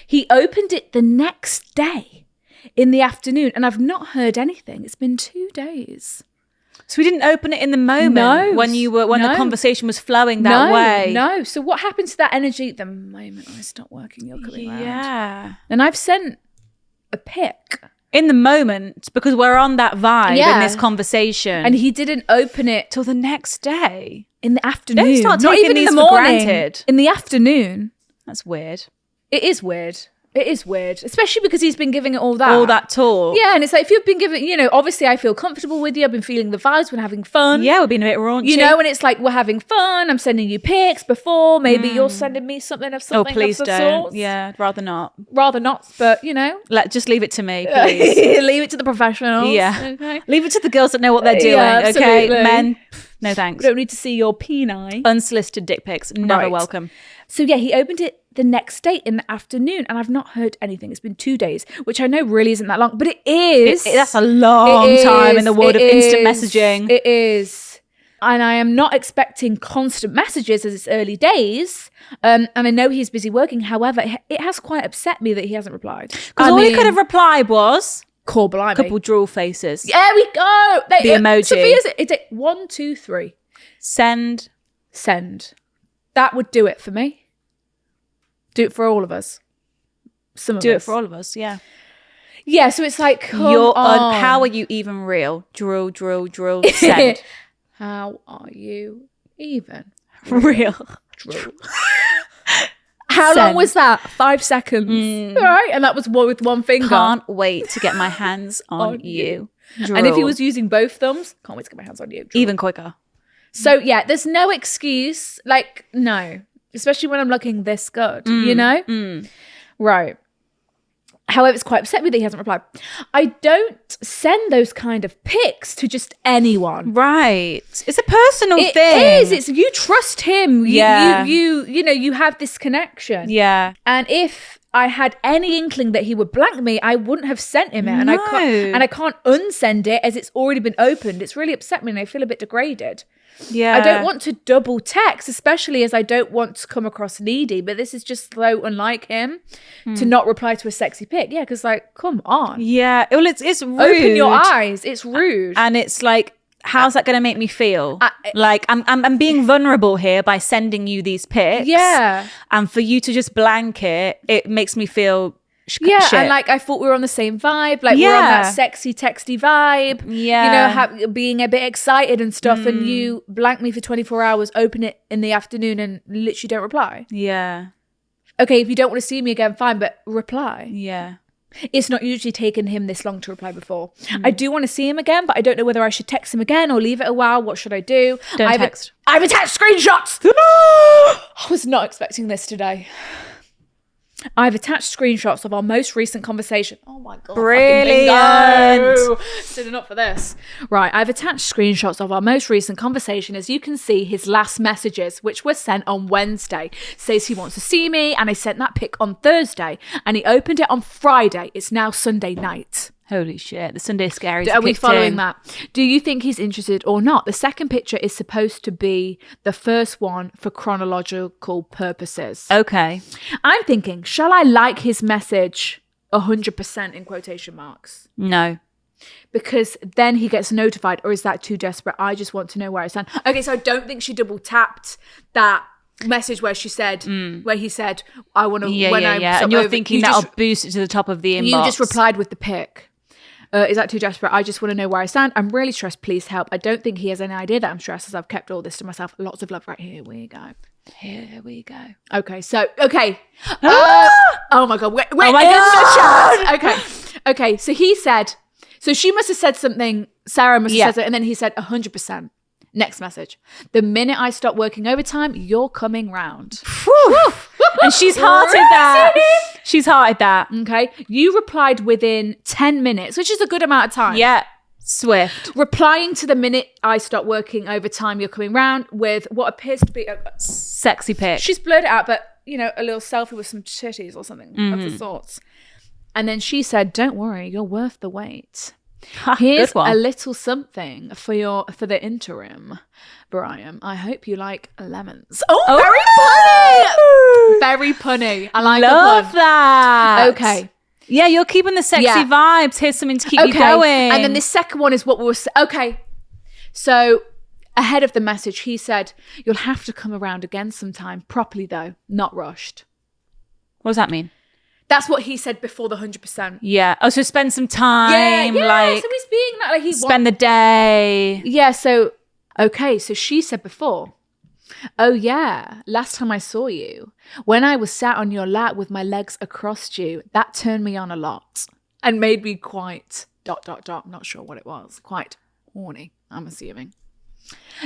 He opened it the next day in the afternoon and I've not heard anything. It's been 2 days. So we didn't open it in the moment when the conversation was flowing that way. No. So what happened to that energy the moment I stopped working? You're coming round. Yeah. And I've sent a pic. In the moment, because we're on that vibe in this conversation. And he didn't open it till the next day. In the afternoon. Don't start Not taking even in these the for morning. granted. In the afternoon. That's weird. It is weird. It is weird, especially because he's been giving it all that. All that talk. Yeah, and it's like, if you've been giving, you know, obviously I feel comfortable with you. I've been feeling the vibes. We're having fun. Yeah, we've been a bit raunchy. You know, and it's like, we're having fun. I'm sending you pics before. Maybe you're sending me something of something. Oh, please of some don't. sorts. Yeah, I'd rather not. Rather not, but, you know. Just leave it to me, please. Leave it to the professionals. Yeah. Okay. Leave it to the girls that know what they're doing, okay? Men, no thanks. We don't need to see your peni. Unsolicited dick pics, never welcome. So yeah, he opened it the next day in the afternoon and I've not heard anything. It's been 2 days, which I know really isn't that long, but it is. That's a long time in the world of instant messaging. It is. And I am not expecting constant messages as it's early days. And I know he's busy working. However, it has quite upset me that he hasn't replied. Because all he could have replied was... Call blimey. Couple drool faces. There we go. The emoji. Sophia's it 1, 2, 3. Send. That would do it for me. Do it for all of us. Do it for all of us, yeah. Yeah, so it's like, how are you even real? Drool, send. How are you even real? Drool. How long was that? 5 seconds. All right, and that was with one finger. Can't wait to get my hands on you. And if he was using both thumbs, can't wait to get my hands on you. Even quicker. So yeah, there's no excuse. Like, no. Especially when I'm looking this good, you know? Right. However, it's quite upset me that he hasn't replied. I don't send those kind of pics to just anyone. Right. It's a personal thing. It is. It's you trust him. Yeah. You know, you have this connection. Yeah. And if I had any inkling that he would blank me, I wouldn't have sent him it. And I can't unsend it as it's already been opened. It's really upset me and I feel a bit degraded. Yeah. I don't want to double text, especially as I don't want to come across needy, but this is just so unlike him to not reply to a sexy pic. Yeah, because like, come on. Yeah. Well, it's rude. Open your eyes. It's rude. And it's like, how's that going to make me feel? Like I'm being vulnerable here by sending you these pics. Yeah. And for you to just blank it makes me feel shit. And like I thought we were on the same vibe. Like we're on that sexy, texty vibe. Yeah. You know, being a bit excited and stuff. And you blank me for 24 hours, open it in the afternoon and literally don't reply. Yeah. Okay, if you don't want to see me again, fine, but reply. Yeah. It's not usually taken him this long to reply before. I do want to see him again, but I don't know whether I should text him again or leave it a while. What should I do? Don't text. I've attached screenshots. I was not expecting this today. I've attached screenshots of our most recent conversation. Oh my God. Brilliant. Sitting up for this. Right. I've attached screenshots of our most recent conversation. As you can see, his last messages, which were sent on Wednesday, says he wants to see me. And I sent that pic on Thursday and he opened it on Friday. It's now Sunday night. Holy shit. The Sunday Scaries. Are we following that? Do you think he's interested or not? The second picture is supposed to be the first one for chronological purposes. Okay. I'm thinking, shall I like his message 100% in quotation marks? No. Because then he gets notified, or is that too desperate? I just want to know where I stand. Okay, so I don't think she double tapped that message where she said, where he said, I want to, and you're thinking that'll boost it to the top of the inbox. You just replied with the pic. Is that too desperate? I just want to know where I stand. I'm really stressed. Please help. I don't think he has any idea that I'm stressed, as I've kept all this to myself. Lots of love. Right, here we go. Here we go. Okay, so, okay. Oh my God. Wait, oh my God. Okay, so he said, so she must have said something, Sarah must have said it, and then he said 100%. Next message. The minute I stop working overtime, you're coming round. And she's hearted that. She's hearted that. Okay. You replied within 10 minutes, which is a good amount of time. Yeah. Swift. Replying to the minute I stop working overtime, you're coming round with what appears to be a sexy pic. She's blurred it out, but, you know, a little selfie with some titties or something of the sorts. And then she said, don't worry, you're worth the wait. Here's a little something for the interim, Brian. I hope you like lemons. Oh, very punny. I like love that. Okay. Yeah, you're keeping the sexy vibes. Here's something to keep you going. And then the second one is what we were okay. So ahead of the message, he said, you'll have to come around again sometime. Properly though, not rushed. What does that mean? That's what he said before the 100%. Yeah. Oh, so spend some time. Yeah. Like, so he's being that. Like, spend the day. Yeah. So, okay. So she said before, oh yeah, last time I saw you, when I was sat on your lap with my legs across you, that turned me on a lot and made me quite ... Not sure what it was. Quite horny, I'm assuming.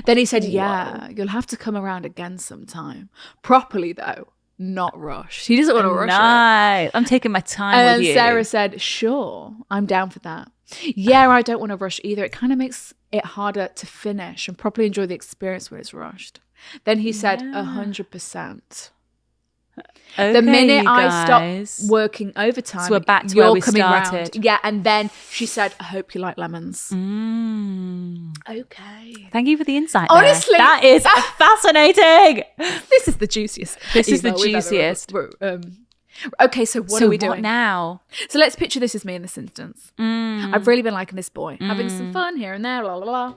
Then he said, yeah, you'll have to come around again sometime. Properly though. Not rushed. He doesn't want to rush it. I'm taking my time with you. And Sarah said, sure, I'm down for that. Yeah, I don't want to rush either. It kind of makes it harder to finish and properly enjoy the experience when it's rushed. Then he said 100%. Okay, the minute I stop working overtime, so we're back to where we started. Round. Yeah, and then she said, I hope you like lemons. Okay. Thank you for the insight. Honestly, that is fascinating. This is the juiciest. Okay, so what are we doing now? So let's picture this as me in this instance. I've really been liking this boy, having some fun here and there, la la la.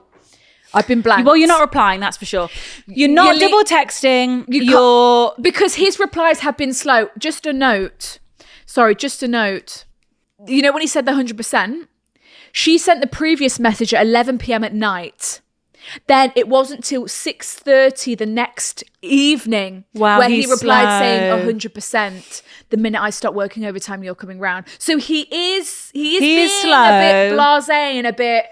I've been blanked. Well, you're not replying, that's for sure. You're not double texting. You're because his replies have been slow. Just a note. You know when he said the 100%? She sent the previous message at 11 p.m. at night. Then it wasn't till 6:30 the next evening where he replied saying 100%. The minute I stop working overtime, you're coming round. So he is being slow. A bit blasé and a bit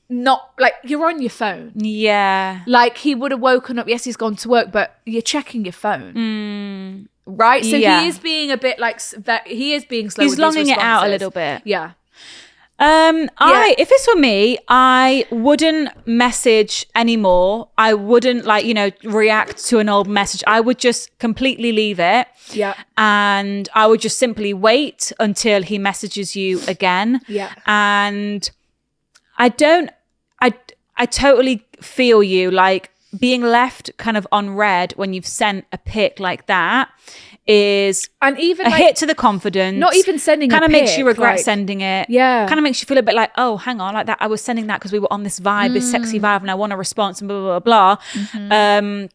not like you're on your phone. Yeah. Like he would have woken up. Yes, he's gone to work, but you're checking your phone. Right? So he is being a bit like, he is being slow. He's longing it out a little bit. Yeah. If it's for me, I wouldn't message anymore. I wouldn't react to an old message. I would just completely leave it. Yeah. And I would just simply wait until he messages you again. Yeah. And I totally feel you, like being left kind of unread when you've sent a pic like that is and even a hit to the confidence. Not even sending kind of makes you regret sending it. Yeah. Kind of makes you feel a bit like, oh, hang on, like that. I was sending that because we were on this vibe, this sexy vibe, and I want a response and blah, blah, blah, blah.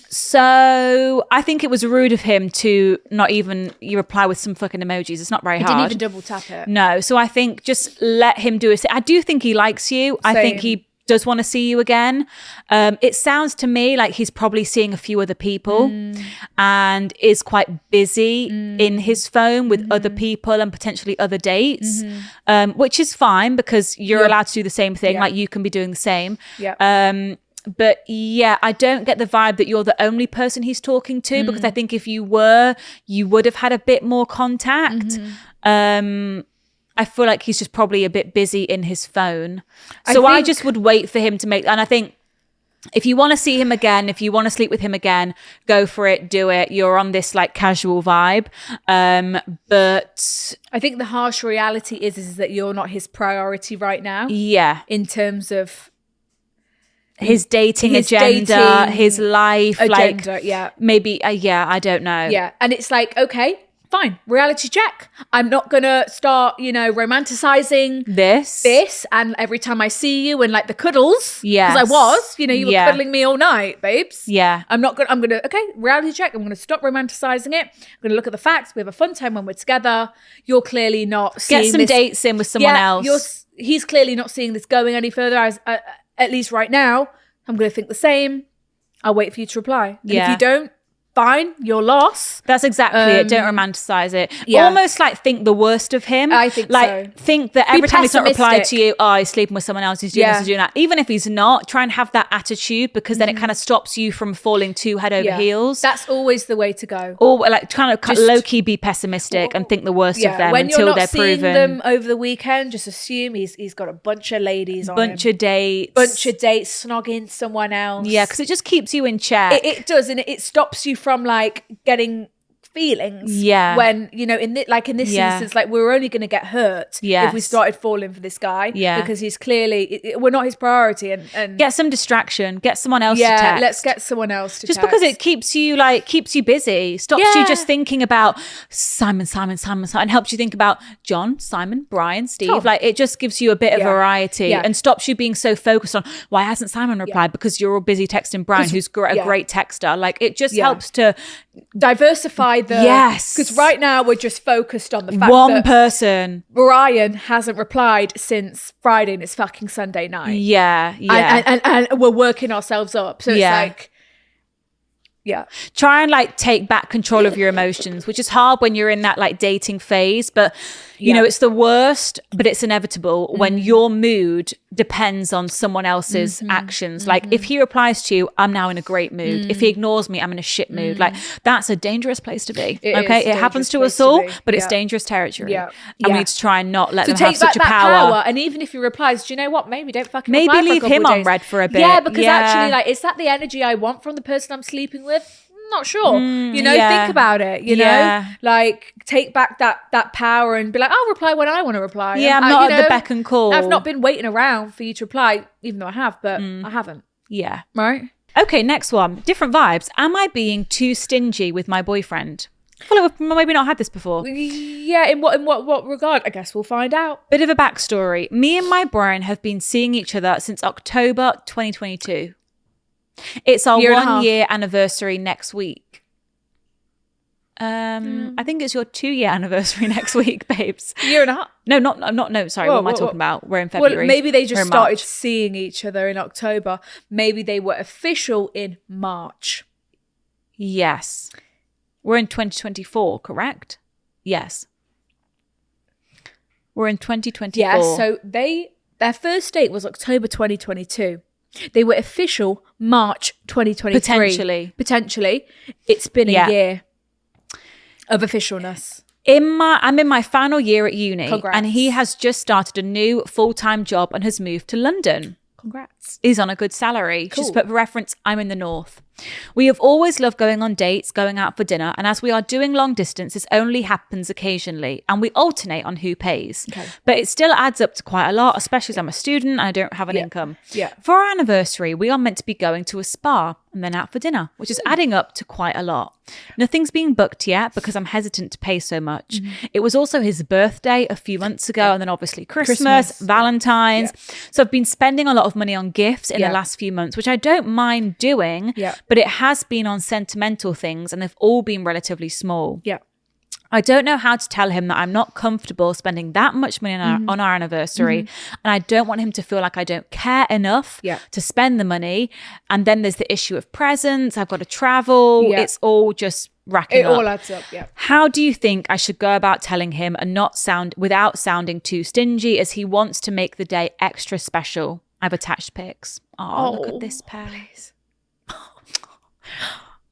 So I think it was rude of him to not even reply with some fucking emojis. It's not very hard. He didn't even double tap it. No. So I think just let him do it. I do think he likes you. Same. I think he does want to see you again. It sounds to me like he's probably seeing a few other people and is quite busy in his phone with other people and potentially other dates, which is fine because you're allowed to do the same thing. Like you can be doing the same. Yeah. But yeah, I don't get the vibe that you're the only person he's talking to, because I think if you were, you would have had a bit more contact. I feel like he's just probably a bit busy in his phone. So I just would wait for him to make, and I think if you want to see him again, if you want to sleep with him again, go for it, do it. You're on this like casual vibe. But I think the harsh reality is that you're not his priority right now. Yeah. In terms of his dating agenda, his life. Agenda, like, yeah. Maybe, I don't know. Yeah. And it's like, okay, fine, reality check. I'm not gonna start, romanticizing this, and every time I see you and like the cuddles, because I was, you were cuddling me all night, babes. Yeah, I'm gonna okay, reality check. I'm gonna stop romanticizing it. I'm gonna look at the facts. We have a fun time when we're together. You're clearly not seeing get some dates in with someone else. He's clearly not seeing this going any further. At least right now, I'm gonna think the same. I'll wait for you to reply. And if you don't, fine, your loss. That's exactly it. Don't romanticize it. Almost like think the worst of him. I think like, think that every time he's not replied to you, he's sleeping with someone else, he's doing this, he's doing that. Even if he's not, try and have that attitude, because then it kind of stops you from falling too head over heels. That's always the way to go. Or like kind of low-key be pessimistic and think the worst of them until they're proven. When you're not seeing them over the weekend, just assume he's got a bunch of ladies on him. Bunch of dates, snogging someone else. Yeah, because it just keeps you in check. It does, and it stops you from like getting feelings. When in this instance, like we're only going to get hurt if we started falling for this guy. Because he's clearly we're not his priority. And get some distraction. Get someone else to text. Let's get someone else to just text. because it keeps you busy, stops you just thinking about Simon, and helps you think about John, Simon, Brian, Steve. Tom. Like it just gives you a bit of variety and stops you being so focused on why hasn't Simon replied, because you're all busy texting Brian, who's a great texter. Like it just helps to diversify because right now we're just focused on the fact one person. Brian hasn't replied since Friday and it's fucking Sunday night. And we're working ourselves up. So it's like, try and like take back control of your emotions, which is hard when you're in that like dating phase, but you know, it's the worst, but it's inevitable when your mood depends on someone else's actions. Like if he replies to you, I'm now in a great mood. If he ignores me, I'm in a shit mood. Like that's a dangerous place to be. It happens to us all, but it's dangerous territory. And we need to try and not let them have such a power. And even if he replies, do you know what? Maybe don't fucking maybe reply leave for a couple him of on days. red for a bit. Yeah, because actually, like, is that the energy I want from the person I'm sleeping with? Not sure. Think about it. You know, like take back that power and be like, I'll reply when I want to reply. Yeah, I'm not at the beck and call. I've not been waiting around for you to reply, even though I have, but I haven't. Yeah. Right. Okay, next one. Different vibes. Am I being too stingy with my boyfriend? I feel like we've maybe not had this before. Yeah, in what regard? I guess we'll find out. Bit of a backstory. Me and my Brian have been seeing each other since October 2022. It's our 1 year anniversary next week. I think it's your 2 year anniversary next week, babes. Year and a half? No, not. Sorry, what am I talking about? We're in February. Well, maybe they just started seeing each other in October. Maybe they were official in March. Yes. We're in 2024, correct? Yes. We're in 2024. Yeah, so their first date was October 2022. They were official March 2023. Potentially. It's been a year of officialness. I'm in my final year at uni. Congrats. And he has just started a new full-time job and has moved to London. Congrats. He's on a good salary. Cool. Just put for reference, I'm in the north. We have always loved going on dates, going out for dinner, and as we are doing long distance, this only happens occasionally, and we alternate on who pays. Okay. But it still adds up to quite a lot, especially as I'm a student and I don't have an income. Yeah. For our anniversary, we are meant to be going to a spa and then out for dinner, which is adding up to quite a lot. Nothing's being booked yet because I'm hesitant to pay so much. It was also his birthday a few months ago, and then obviously Christmas. Valentine's. So I've been spending a lot of money on gifts in the last few months, which I don't mind doing. But it has been on sentimental things and they've all been relatively small. Yeah. I don't know how to tell him that I'm not comfortable spending that much money on our anniversary. And I don't want him to feel like I don't care enough to spend the money. And then there's the issue of presents. I've got to travel. It's all just racking up. It all adds up, How do you think I should go about telling him and without sounding too stingy, as he wants to make the day extra special? I've attached pics. Oh, look at this pair.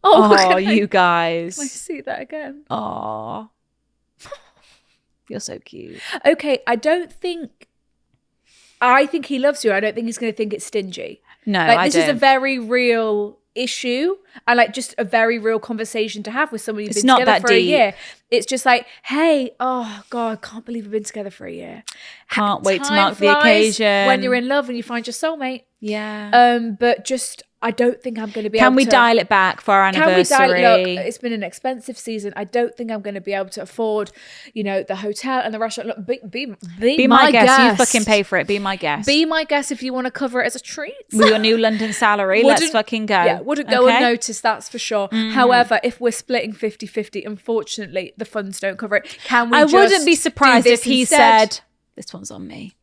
Oh, you guys. Can I see that again? Oh, you're so cute. Okay, I think he loves you. I don't think he's going to think it's stingy. No, like, this is a very real issue, and like just a very real conversation to have with somebody who's been together for a year. It's just like, hey, oh God, I can't believe we've been together for a year. Can't wait to mark the occasion. When you're in love and you find your soulmate. Yeah. But just, I don't think I'm going to be able to... Can we dial it back for our anniversary? Look, it's been an expensive season. I don't think I'm going to be able to afford, the hotel and the restaurant. Look, be my guest. You fucking pay for it. Be my guest. Be my guest if you want to cover it as a treat. With your new London salary, let's fucking go. Yeah, wouldn't go unnoticed, that's for sure. However, if we're splitting 50-50, unfortunately, the funds don't cover it. Can we wouldn't be surprised if he said, this one's on me.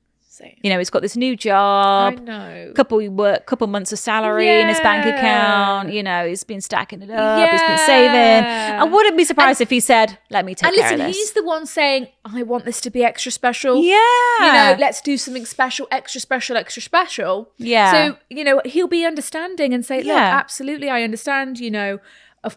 He's got this new job. I know. Couple months of salary in his bank account. He's been stacking it up. He's been saving. I wouldn't be surprised if he said, let me take care of this. He's the one saying, I want this to be extra special. Yeah. Let's do something special, extra special, extra special. Yeah. So, he'll be understanding and say, look, absolutely, I understand,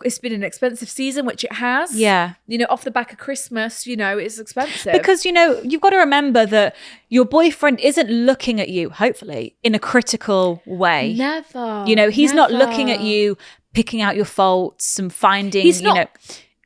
it's been an expensive season, which it has. Yeah. Off the back of Christmas, it's expensive. Because, you've got to remember that your boyfriend isn't looking at you, hopefully, in a critical way. Never. He's not looking at you, picking out your faults and finding, he's not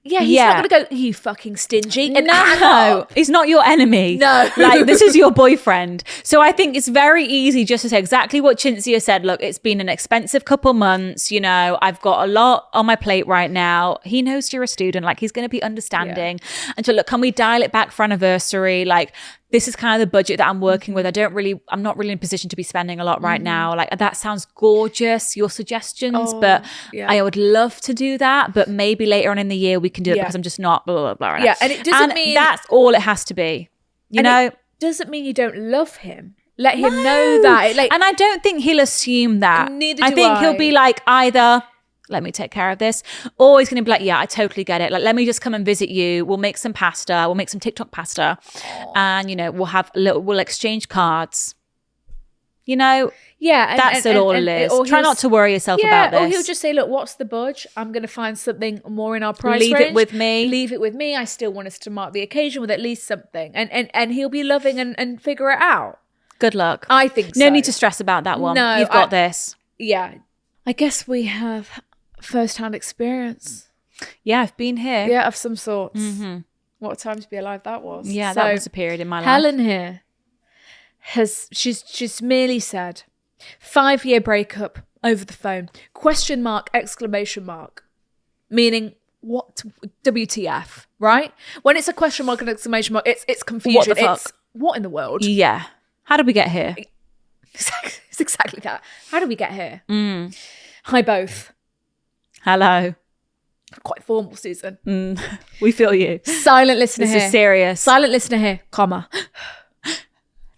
going to go, you fucking stingy. And no, he's not your enemy. No. Like, this is your boyfriend. So I think it's very easy just to say exactly what Cinzia said. Look, it's been an expensive couple months. I've got a lot on my plate right now. He knows you're a student. Like, he's going to be understanding. Yeah. And so, look, can we dial it back for anniversary? Like, this is kind of the budget that I'm working with. I'm not really in a position to be spending a lot right now. Like, that sounds gorgeous, your suggestions, but I would love to do that. But maybe later on in the year we can do it because I'm just not blah, blah, blah. Right? Yeah, and it doesn't mean... that's all it has to be. It doesn't mean you don't love him. Let him know that. And I don't think he'll assume that. Neither I do think he'll be like, either... let me take care of this. Or he's going to be like, yeah, I totally get it. Like, let me just come and visit you. We'll make some pasta. We'll make some TikTok pasta. And, we'll exchange cards. Yeah. That's all it is. Try not to worry yourself about this. Or he'll just say, look, what's the budge? I'm going to find something more in our price range. Leave it with me. Leave it with me. I still want us to mark the occasion with at least something. And he'll be loving and figure it out. Good luck. I think so. No need to stress about that one. No, you've got this. Yeah. I guess we have... first-hand experience. Yeah, I've been here. Yeah, of some sorts. Mm-hmm. What a time to be alive that was. Yeah, that was a period in my life. Helen here she's merely said 5-year breakup over the phone, ? Exclamation mark. Meaning, what? WTF, right? When it's a question mark and exclamation mark, it's confusion. What the fuck? It's what in the world? Yeah. How did we get here? It's exactly that. How did we get here? Hi both. Hello. Quite formal, Susan. We feel you. Silent listener here. This is serious. Silent listener here, comma.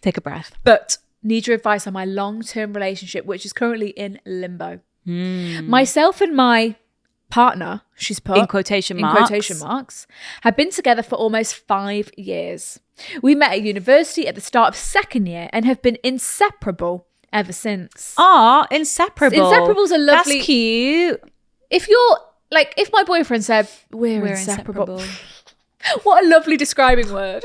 Take a breath. But need your advice on my long-term relationship, which is currently in limbo. Myself and my partner, she's put in quotation marks, have been together for almost 5 years. We met at university at the start of second year and have been inseparable ever since. Inseparable. Inseparable's a lovely... That's cute. If you're like, if my boyfriend said we're inseparable. What a lovely describing word.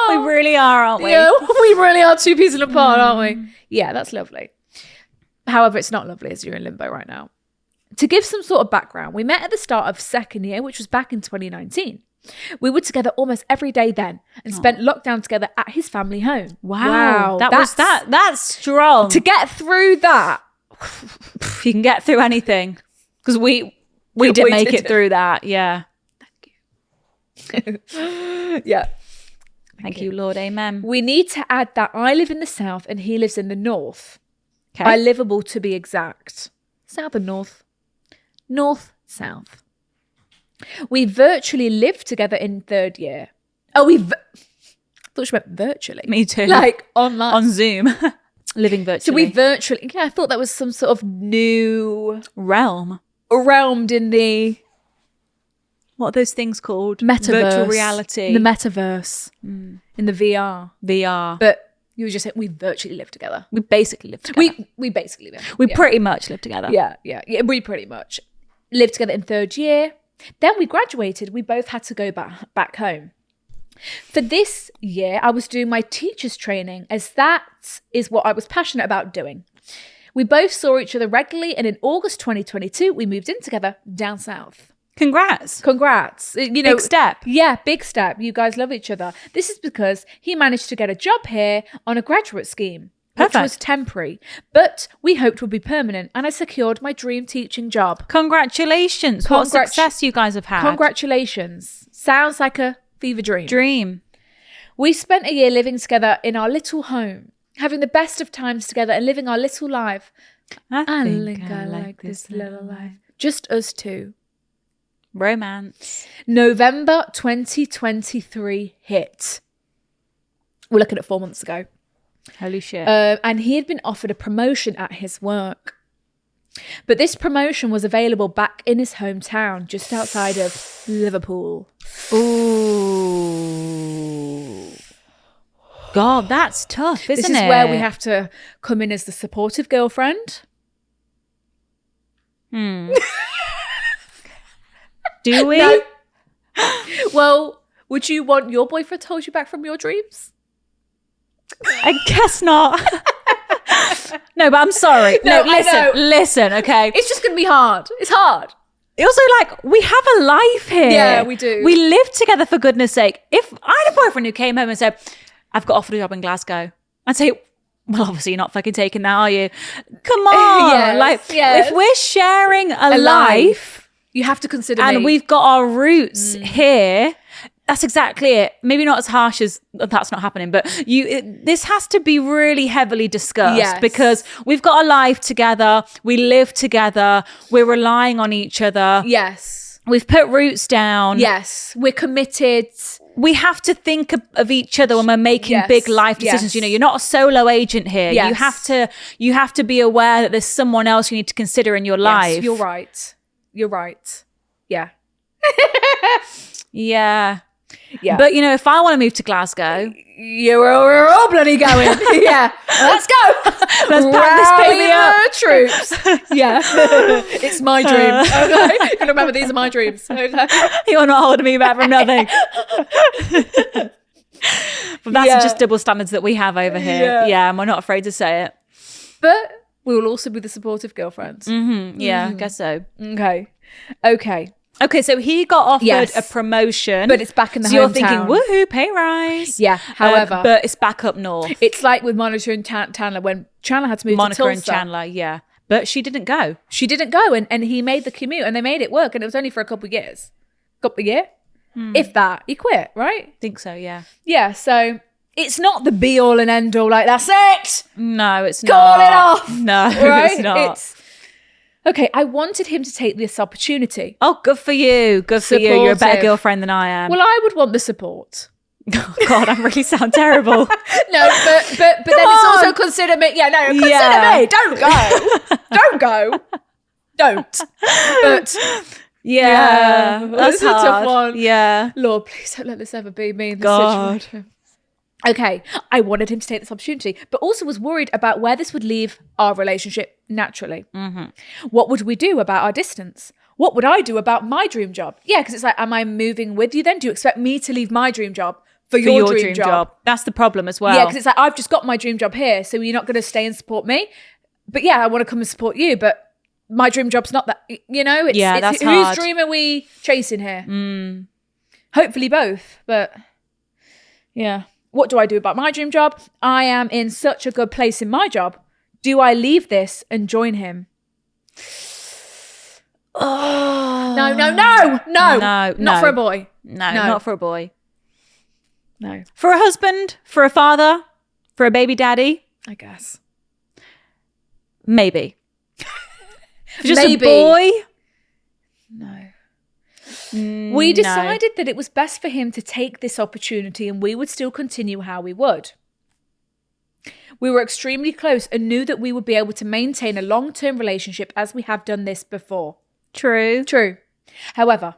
We really are, aren't we? Yeah, we really are two pieces apart, aren't we? Yeah, that's lovely. However, it's not lovely as you're in limbo right now. To give some sort of background, we met at the start of second year, which was back in 2019. We were together almost every day then and spent lockdown together at his family home. Wow. That's strong. To get through that. You can get through anything. Because we did make it through that. Yeah. Thank you. Yeah. Thank you, Lord. Amen. We need to add that I live in the south and he lives in the north. Okay. By livable to be exact. South and north. North, south. We virtually lived together in third year. Oh, I thought she meant virtually. Me too. Like online. On Zoom. Living virtually. So we virtually, I thought that was some sort of new realmed in the... What are those things called? Metaverse. Virtual reality. The metaverse. In the VR. VR. But You were just saying we virtually lived together. We basically lived together. We basically lived. We pretty much lived together. Yeah. We pretty much lived together in third year. Then we graduated. We both had to go back home. For this year, I was doing my teacher's training, as that is what I was passionate about doing. We both saw each other regularly, and in August 2022, we moved in together down south. Congrats. Big step. Yeah, big step. You guys love each other. This is because he managed to get a job here on a graduate scheme, which was temporary, but we hoped would be permanent, and I secured my dream teaching job. Congratulations. What success you guys have had. Congratulations. Sounds like a fever dream. We spent a year living together in our little home, having the best of times together and living our little life. I think I like this little life. Just us two. Romance. November 2023 hit. We're looking at 4 months ago. Holy shit. And he had been offered a promotion at his work. But this promotion was available back in his hometown, just outside of Liverpool. Ooh. God, that's tough, isn't it? This is where we have to come in as the supportive girlfriend. Do we? No. Well, would you want your boyfriend to hold you back from your dreams? I guess not. No, but I'm sorry. No, listen, okay? It's just going to be hard. It's hard. Also, like, we have a life here. Yeah, we do. We live together, for goodness sake. If I had a boyfriend who came home and said, I've got offered a job in Glasgow, I'd say, well, obviously you're not fucking taking that, are you? Come on. If we're sharing a life, you have to consider and me. we've got our roots here. That's exactly it. Maybe not as harsh as that's not happening, but this has to be really heavily discussed because we've got a life together. We live together. We're relying on each other. Yes. We've put roots down. Yes. We're committed. We have to think of each other when we're making big life decisions. You know, you're not a solo agent here. Yes. You have to be aware that there's someone else you need to consider in your life. You're right. Yeah. Yeah. Yeah. But, you know, if I want to move to Glasgow... we're all bloody going. Yeah. Let's go. Let's pack this baby up. Troops. Yeah. It's my dream. Okay. And remember, these are my dreams. Okay. You're not holding me back from nothing. But that's just double standards that we have over here. Yeah, and we're not afraid to say it. But we will also be the supportive girlfriends. Mm-hmm. Yeah, I guess so. Okay, so he got offered a promotion. But it's back in the hometown. So you're thinking, woohoo, pay rise. Yeah, however. But it's back up north. It's like with Monica and Chandler when Chandler had to move to Tulsa. Monica and Chandler, yeah. But she didn't go. And he made the commute and they made it work. And it was only for a couple of years. If that. He quit, right? Think so, yeah. Yeah, so... It's not the be-all and end-all, like, that's it! No, it's not. Call it off! No, right? It's not. Okay, I wanted him to take this opportunity. Oh, good for you. Good for you. You're a better girlfriend than I am. Well, I would want the support. Oh, God, I really sound terrible. No, but then it's also consider me. Yeah, no, consider me. Don't go. Don't go. Don't. But... Yeah, that's a tough one. Yeah. Lord, please don't let this ever be me in this situation. Okay, I wanted him to take this opportunity, but also was worried about where this would leave our relationship naturally. Mm-hmm. What would we do about our distance? What would I do about my dream job? Yeah, because it's like, am I moving with you then? Do you expect me to leave my dream job for your dream job? That's the problem as well. Yeah, because it's like, I've just got my dream job here, so you're not going to stay and support me. But yeah, I want to come and support you, but my dream job's not that, you know? That's whose hard. dream are we chasing here? Hopefully both, but yeah. What do I do about my dream job? I am in such a good place in my job. Do I leave this and join him? Oh. No. Not for a boy. No, not for a boy. No. For a husband, for a father, for a baby daddy, I guess. Maybe. For just a boy? No. We decided that it was best for him to take this opportunity and we would still continue how we would. We were extremely close and knew that we would be able to maintain a long-term relationship as we have done this before. True. However,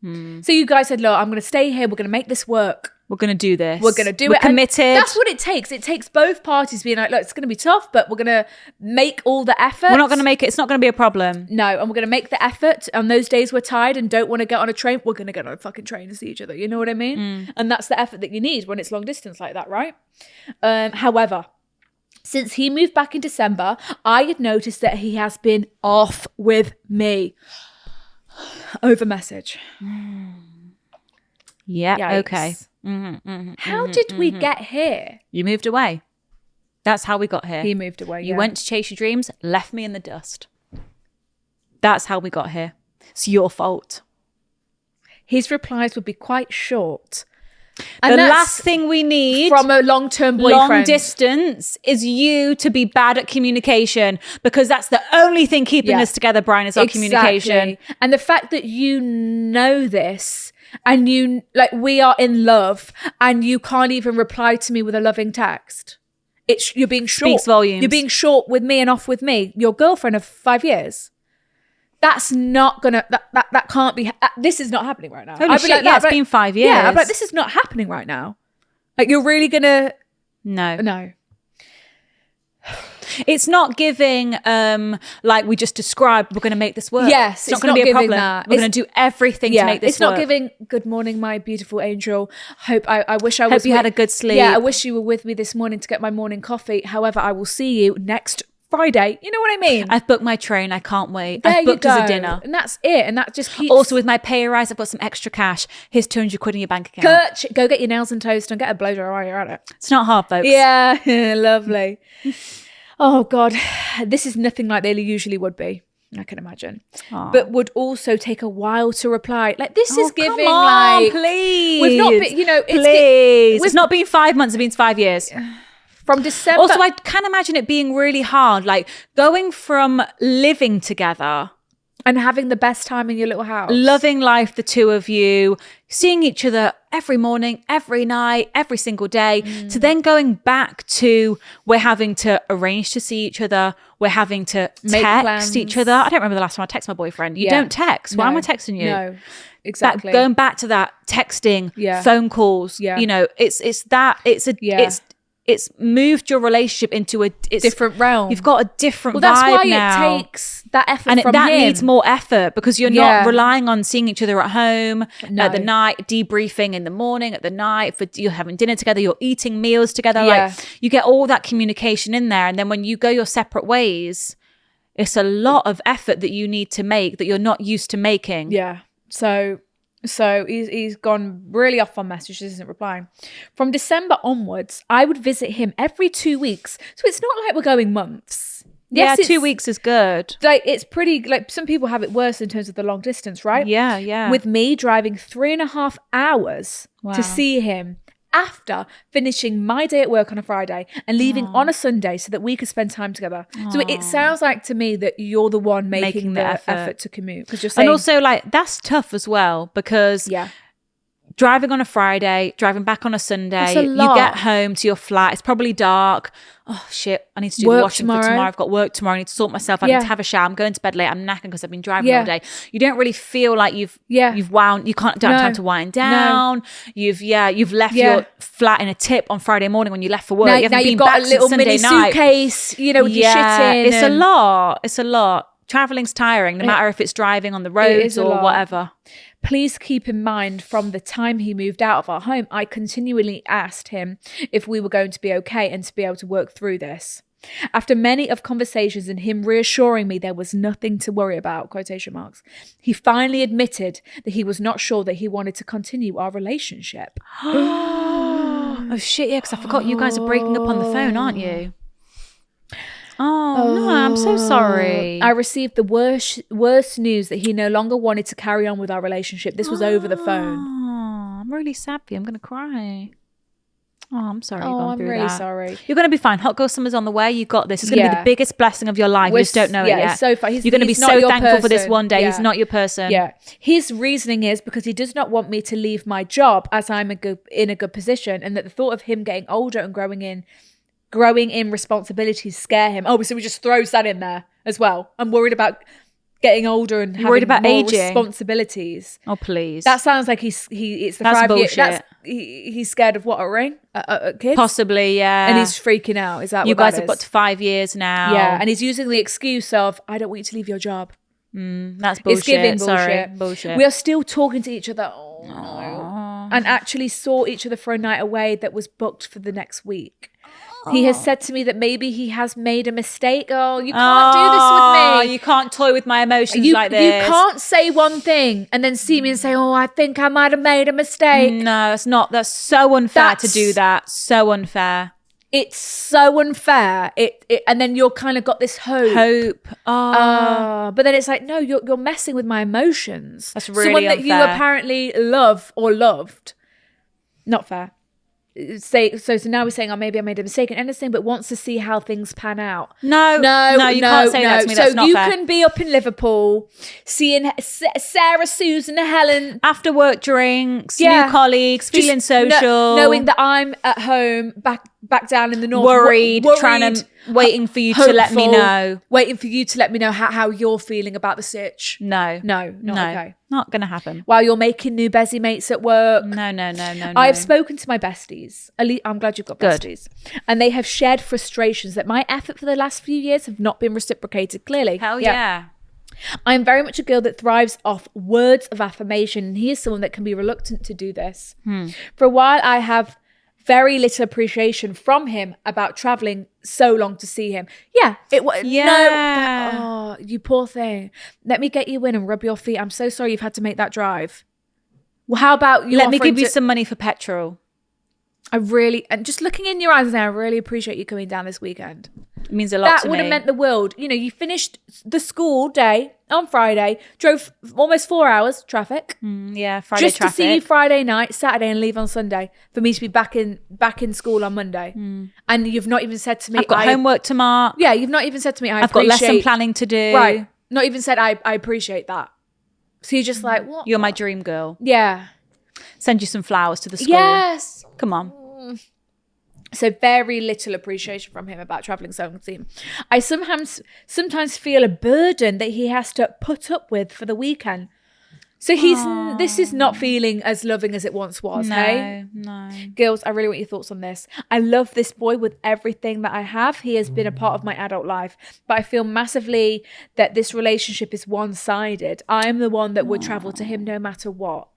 So you guys said, look, I'm going to stay here. We're going to make this work. We're going to do this. We're going to do it. We're committed. And that's what it takes. It takes both parties being like, look, it's going to be tough, but we're going to make all the effort. We're not going to make it. It's not going to be a problem. No, and we're going to make the effort. On those days we're tired and don't want to get on a train, we're going to get on a fucking train and see each other. You know what I mean? And that's the effort that you need when it's long distance like that, right? However, since he moved back in December, I had noticed that he has been off with me over message. Yeah. Yikes. Okay. How did we get here? You moved away. That's how we got here. He moved away. You went to chase your dreams, left me in the dust. That's how we got here. It's your fault. His replies would be quite short. And the last thing we need from a long-term boyfriend, long distance, is you to be bad at communication, because that's the only thing keeping us together, Brian, is our communication. And the fact that you know this and you, like, we are in love and you can't even reply to me with a loving text. You're being short. Speaks volumes. You're being short with me and off with me. Your girlfriend of 5 years. That's not gonna, that can't be, this is not happening right now. Holy shit, it's been 5 years. Yeah, I'm like, this is not happening right now. Like, you're really gonna... No. It's not giving, like we just described, we're going to make this work. Yes, it's not going to be a problem. That. We're going to do everything to make this it's work. It's not giving, good morning, my beautiful angel. I wish I was... Hope you had a good sleep. Yeah, I wish you were with me this morning to get my morning coffee. However, I will see you next Friday. You know what I mean? I've booked my train. I can't wait. I've booked us a dinner. And that's it. And that just keeps... Also, with my pay rise, I've got some extra cash. Here's 200 quid in your bank account. Go get your nails and toast and get a blow dry while you're at it. It's not hard, folks. Yeah, lovely. Oh, God. This is nothing like they usually would be, I can imagine. Aww. But would also take a while to reply. Like, this is giving, come on, like... please. We've not been, you know... It's not been 5 months, it's been 5 years. From December... Also, I can imagine it being really hard. Like, going from living together... and having the best time in your little house. Loving life, the two of you, seeing each other every morning, every night, every single day, to then going back to, we're having to arrange to see each other, we're having to make text plans. Each other. I don't remember the last time I texted my boyfriend. You don't text. Why am I texting you? No, exactly. Going back to that texting, phone calls, you know, it's moved your relationship into a different realm. You've got a different vibe that's why now. It takes that effort and from that him. needs more effort, because you're not relying on seeing each other at home at the night, debriefing in the morning, at the night, you're having dinner together, you're eating meals together. Like, you get all that communication in there, and then when you go your separate ways, it's a lot of effort that you need to make that you're not used to making. So he's gone really off on messages, isn't replying. From December onwards, I would visit him every 2 weeks. So it's not like we're going months. Yes, 2 weeks is good. Like, it's pretty, like, some people have it worse in terms of the long distance, right? Yeah. With me driving 3.5 hours to see him after finishing my day at work on a Friday and leaving on a Sunday so that we could spend time together. So it sounds like to me that you're the one making the effort to commute, because you're saying, and also, like, that's tough as well, because driving on a Friday, driving back on a Sunday, you get home to your flat, it's probably dark. Oh shit, I need to do the washing for tomorrow. I've got work tomorrow. I need to sort myself. I need to have a shower. I'm going to bed late. I'm knackered because I've been driving all day. You don't really feel like you've wound. You don't have time to wind down. You've left your flat in a tip on Friday morning when you left for work. You haven't been got back a little since mini Sunday night. suitcase, you know, with your shit in. It's a lot. It's a lot. Traveling's tiring, no matter if it's driving on the roads or whatever. Please keep in mind, from the time he moved out of our home, I continually asked him if we were going to be okay and to be able to work through this. After many of conversations and him reassuring me there was nothing to worry about, quotation marks, he finally admitted that he was not sure that he wanted to continue our relationship. Oh shit, yeah, because I forgot you guys are breaking up on the phone, aren't you? Oh, no, I'm so sorry. I received the worst news that he no longer wanted to carry on with our relationship. This was over the phone. Oh, I'm really sad for you. I'm going to cry. Oh, I'm sorry you've gone through that. I'm really sorry. You're going to be fine. Hot Girl Summer's on the way. You got this. It's going to be the biggest blessing of your life. You just don't know it yet. So far. You're going to be so thankful for this one day. He's not your person. Yeah. His reasoning is because he does not want me to leave my job as I'm in a good position, and that the thought of him getting older and growing in responsibilities scare him. Oh, so he just throws that in there as well. I'm worried about getting older and having worried about more aging? Responsibilities. Oh, please. That sounds like it's the That's 5 year. bullshit. He's scared of what, a ring? Kids? Possibly, yeah. And he's freaking out. Is that you what guys that have got is? to 5 years now? Yeah, and he's using the excuse of, I don't want you to leave your job. That's bullshit. It's giving bullshit. Sorry, bullshit. We are still talking to each other. Oh, no. And actually saw each other for a night away that was booked for the next week. He has said to me that maybe he has made a mistake. Oh, you can't do this with me. You can't toy with my emotions like this. You can't say one thing and then see me and say, oh, I think I might have made a mistake. No, it's not. That's so unfair to do that. So unfair. It's so unfair. And then you're kind of got this hope. But then it's like, no, you're messing with my emotions. That's really someone unfair. that you apparently love or loved. Not fair. So now we're saying, oh, maybe I made a mistake and anything, but wants to see how things pan out. No, you can't say that to me. That's not fair. So you can be up in Liverpool seeing Sarah, Susan, Helen, after work drinks, new colleagues, feeling social, knowing that I'm at home back down in the north, worried, waiting for you to let me know, waiting for you to let me know how you're feeling about the sitch. No, okay. Not gonna happen. While you're making new Bezzy mates at work. No. I have spoken to my besties. I'm glad you've got besties. And they have shared frustrations that my effort for the last few years have not been reciprocated clearly. Hell yeah. I am very much a girl that thrives off words of affirmation. And he is someone that can be reluctant to do this. For a while, I have very little appreciation from him about traveling so long to see him. Yeah. No. You poor thing. Let me get you in and rub your feet. I'm so sorry you've had to make that drive. Well, how about you? Let me give you some money for petrol. And just looking in your eyes now, I really appreciate you coming down this weekend. It means a lot to me. That would have meant the world. You know, you finished the school day on Friday, drove almost 4 hours traffic. Friday traffic. Just to see you Friday night, Saturday, and leave on Sunday for me to be back in school on Monday. And you've not even said to me, I've got homework to mark. Yeah, you've not even said to me, I've got lesson planning to do. Right. Not even said, I appreciate that. So you're just like, what? You're my dream girl. Yeah. Send you some flowers to the school. Yes. Come on. So very little appreciation from him about traveling so long to see him. I sometimes feel a burden that he has to put up with for the weekend. So this is not feeling as loving as it once was. No. Girls, I really want your thoughts on this. I love this boy with everything that I have. He has been a part of my adult life, but I feel massively that this relationship is one-sided. I'm the one that would travel to him no matter what.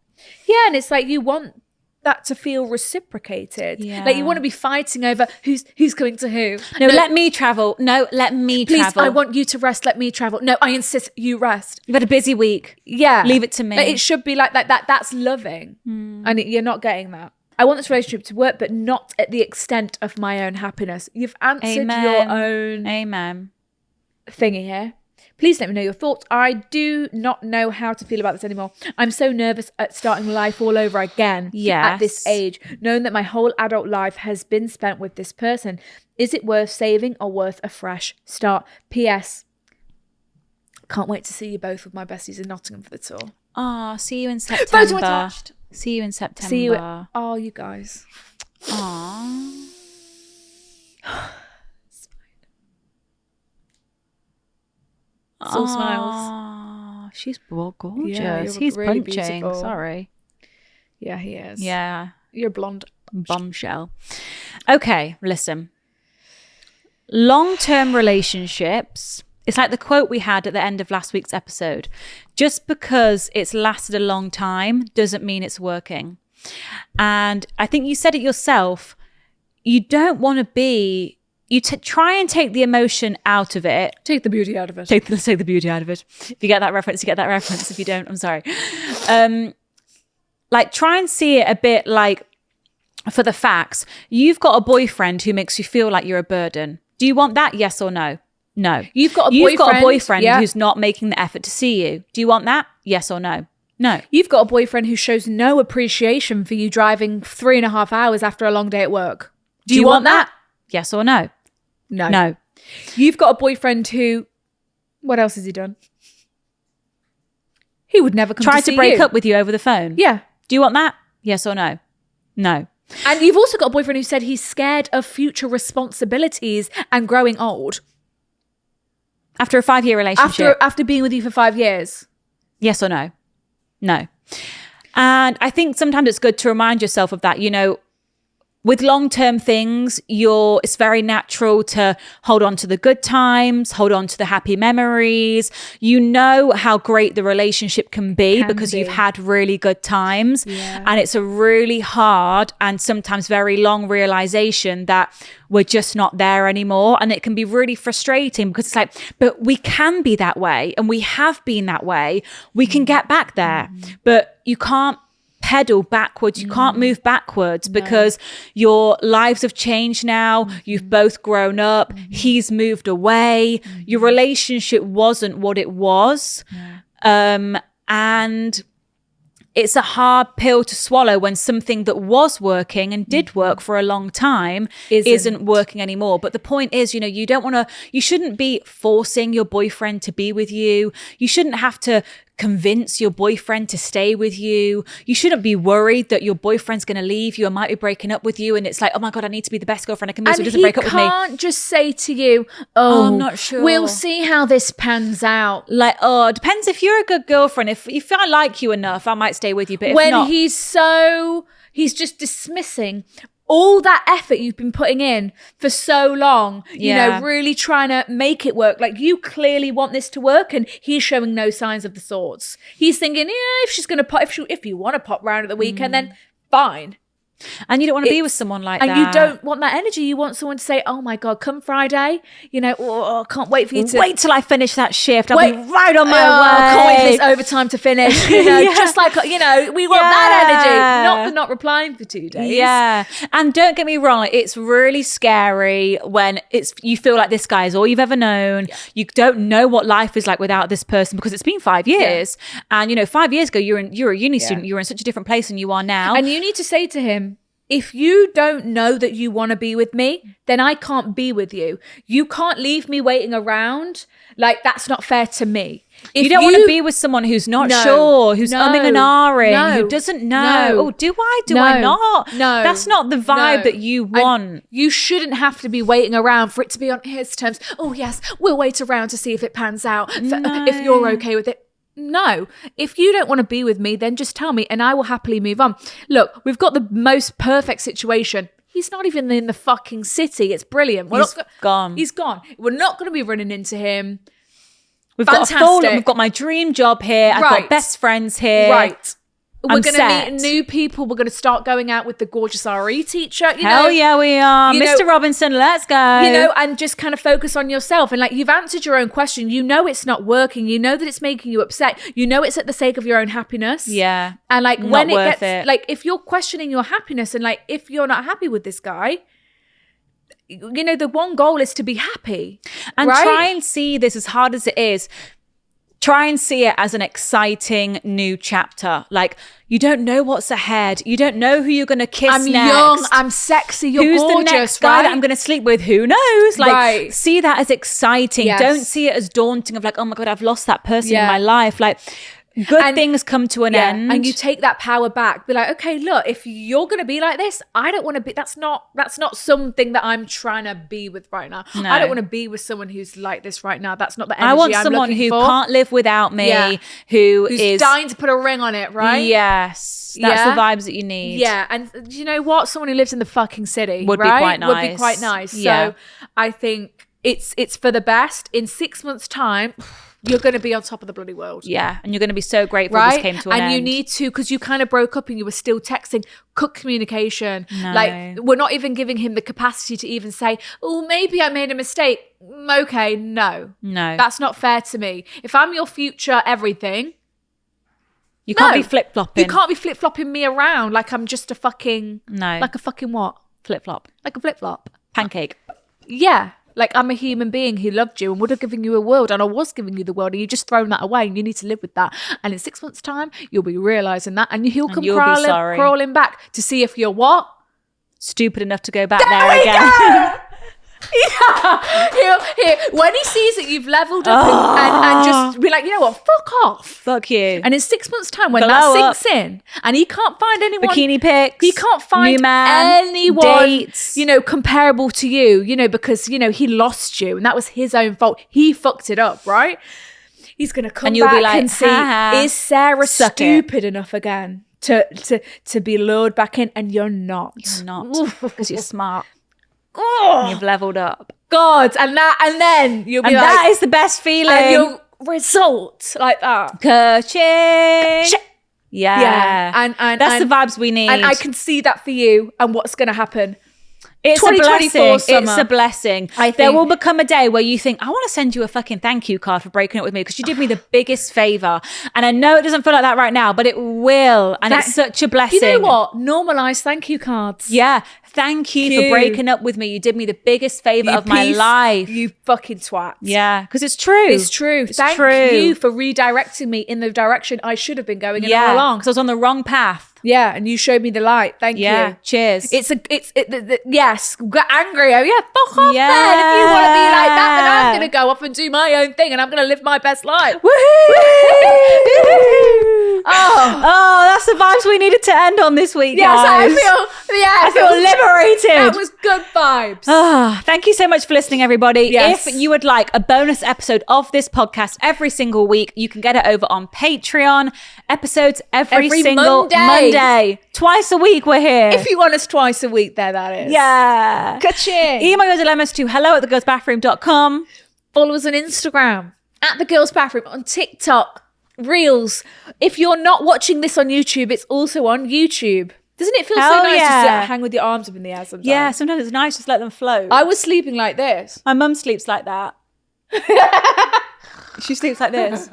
Yeah, and it's like you want that to feel reciprocated. Yeah. Like you want to be fighting over who's coming to who. No, let me travel. No, let me Please, travel. I want you to rest. Let me travel. No, I insist you rest. You've had a busy week. Yeah. Leave it to me. Like, it should be like that. That's loving. And you're not getting that. I want this relationship to work, but not at the extent of my own happiness. You've answered your own thingy here. Please let me know your thoughts. I do not know how to feel about this anymore. I'm so nervous at starting life all over again at this age, knowing that my whole adult life has been spent with this person. Is it worth saving or worth a fresh start? P.S. Can't wait to see you both with my besties in Nottingham for the tour. See you in September. Photo attached. See you in September. See you. You guys. It's all smiles. She's gorgeous. Yeah, he's really punching. beautiful. Sorry. Yeah, he is. Yeah. You're blonde. Bombshell. Okay, listen. Long-term relationships, it's like the quote we had at the end of last week's episode. Just because it's lasted a long time doesn't mean it's working. And I think you said it yourself. You don't want to be... try and take the emotion out of it. Take the beauty out of it. Let's take the beauty out of it. If you get that reference, you get that reference. If you don't, I'm sorry. Try and see it a bit like, for the facts, you've got a boyfriend who makes you feel like you're a burden. Do you want that? Yes or no? No. You've got a boyfriend who's not making the effort to see you. Do you want that? Yes or no? No. You've got a boyfriend who shows no appreciation for you driving 3.5 hours after a long day at work. Do you want that? Yes or no? No. You've got a boyfriend who, what else has he done? He would never come Tried to see to break you. up with you over the phone. Yeah. Do you want that? Yes or no? No. And you've also got a boyfriend who said he's scared of future responsibilities and growing old. After a 5-year relationship. After being with you for 5 years. Yes or no? No. And I think sometimes it's good to remind yourself of that. You know, with long-term things, it's very natural to hold on to the good times, hold on to the happy memories. You know how great the relationship can be because you've had really good times. Yeah. And it's a really hard and sometimes very long realization that we're just not there anymore. And it can be really frustrating because it's like, but we can be that way and we have been that way. We can get back there, but you can't pedal backwards. You can't move backwards because your lives have changed now. You've both grown up. He's moved away. Your relationship wasn't what it was. And it's a hard pill to swallow when something that was working and did work for a long time isn't working anymore. But the point is, you know, you shouldn't be forcing your boyfriend to be with you. You shouldn't have to convince your boyfriend to stay with you. You shouldn't be worried that your boyfriend's going to leave you or might be breaking up with you. And it's like, oh my God, I need to be the best girlfriend I can be so he doesn't break up with me. And he can't just say to you, oh, I'm not sure. We'll see how this pans out. Like, oh, it depends if you're a good girlfriend. If I like you enough, I might stay with you. But if not, he's just dismissing all that effort you've been putting in for so long, you know, really trying to make it work. Like, you clearly want this to work and he's showing no signs of the sorts. He's thinking, yeah, if she's going to pop, if you want to pop round at the weekend, then fine. And you don't want to be with someone like that. And you don't want that energy. You want someone to say, oh my God, come Friday, you know, I can't wait for you to... Wait till I finish that shift. I'll be right on my way. I can't wait for this overtime to finish. You know, just like, you know, we want that energy. Not the not replying for 2 days. Yeah. And don't get me wrong, it's really scary when you feel like this guy is all you've ever known. Yeah. You don't know what life is like without this person because it's been 5 years. Yeah. And, you know, 5 years ago, you're a uni student. You were in such a different place than you are now. And you need to say to him, if you don't know that you want to be with me, then I can't be with you. You can't leave me waiting around. Like, that's not fair to me. You don't want to be with someone who's not sure, who's umming and ahhing, who doesn't know. Oh, do I? Do I not? No. That's not the vibe that you want. And you shouldn't have to be waiting around for it to be on his terms. Oh, yes, we'll wait around to see if it pans out, if you're okay with it. No, if you don't want to be with me, then just tell me and I will happily move on. Look, we've got the most perfect situation. He's not even in the fucking city. It's brilliant. He's gone. He's gone. We're not going to be running into him. We've got my dream job here. I've got best friends here. Right. We're going to meet new people. We're going to start going out with the gorgeous RE teacher. Hell yeah, we are. Mr. Robinson, let's go. You know, and just kind of focus on yourself. And like, you've answered your own question. You know it's not working. You know that it's making you upset. You know it's at the sake of your own happiness. Yeah. And like, when it gets, like, if you're questioning your happiness and like, if you're not happy with this guy, you know, the one goal is to be happy. And try and see this, as hard as it is, try and see it as an exciting new chapter. Like, you don't know what's ahead. You don't know who you're going to kiss next. I'm young, I'm sexy, you're Who's gorgeous, the next guy that I'm going to sleep with? Who knows? Like, see that as exciting. Yes. Don't see it as daunting of like, oh my God, I've lost that person in my life. Like, good things come to an end. And you take that power back. Be like, okay, look, if you're going to be like this, I don't want to be, that's not something that I'm trying to be with right now. No. I don't want to be with someone who's like this right now. That's not the energy I want I'm someone who for. Can't live without me, who's dying to put a ring on it, right? Yes. That's the vibes that you need. Yeah. And you know what? Someone who lives in the fucking city would be quite nice. Would be quite nice. Yeah. So I think it's for the best. In 6 months' time, you're going to be on top of the bloody world. Yeah. And you're going to be so grateful this came to an end. And you need to, because you kind of broke up and you were still texting, cook communication. No. Like, we're not even giving him the capacity to even say, oh, maybe I made a mistake. Okay, no. That's not fair to me. If I'm your future everything. You can't be flip-flopping. You can't be flip-flopping me around like I'm just a fucking. No. Like a fucking what? Flip-flop. Like a flip-flop. Pancake. Yeah. Like, I'm a human being who loved you and would have given you a world, and I was giving you the world, and you just thrown that away, and you need to live with that. And in 6 months' time, you'll be realising that, and he'll come crawling back to see if you're what? Stupid enough to go back there again. When he sees that you've leveled up and just be like, you know what, fuck off. Fuck you. And in 6 months' time, when that sinks in and he can't find anyone. Bikini pics. He can't find anyone, dates. Comparable to you, because, he lost you and that was his own fault. He fucked it up, right? He's going to come and back and see, is Sarah stupid enough again to be lured back in? And you're not. You're not. Because you're smart. Oh, you've leveled up. God, and then you'll be and that is the best feeling. And you'll result like that. Ka-ching. Yeah. And that's the vibes we need. And I can see that for you and what's going to happen. It's a blessing. Summer. It's a blessing. There will become a day where you think, I want to send you a fucking thank you card for breaking up with me because you did me the biggest favor. And I know it doesn't feel like that right now, but it will. And it's such a blessing. You know what? Normalize thank you cards. Yeah. Thank you for breaking up with me. You did me the biggest favor of my life. You fucking twat. Yeah, because it's true. It's true. Thank you for redirecting me in the direction I should have been going in all along. Because I was on the wrong path. Yeah, and you showed me the light. Thank you. Cheers. Yes, got angry. Oh yeah, fuck off then. If you want to be like that, then I'm going to go off and do my own thing and I'm going to live my best life. Oh, that's the vibes we needed to end on this week, guys. I feel liberated. That was good vibes. Thank you so much for listening, everybody. Yes. If you would like a bonus episode of this podcast every single week, you can get it over on Patreon. Episodes every single Monday. Twice a week we're here. If you want us twice a week there, that is. Yeah. Ka-ching. Email your dilemmas to hello@thegirlsbathroom.com. Follow us on Instagram, @thegirlsbathroom, on TikTok, Reels. If you're not watching this on YouTube, it's also on YouTube. Doesn't it feel so nice just to hang with your arms up in the air sometimes? Yeah, sometimes it's nice just let them float. I was sleeping like this. My mum sleeps like that. She sleeps like this.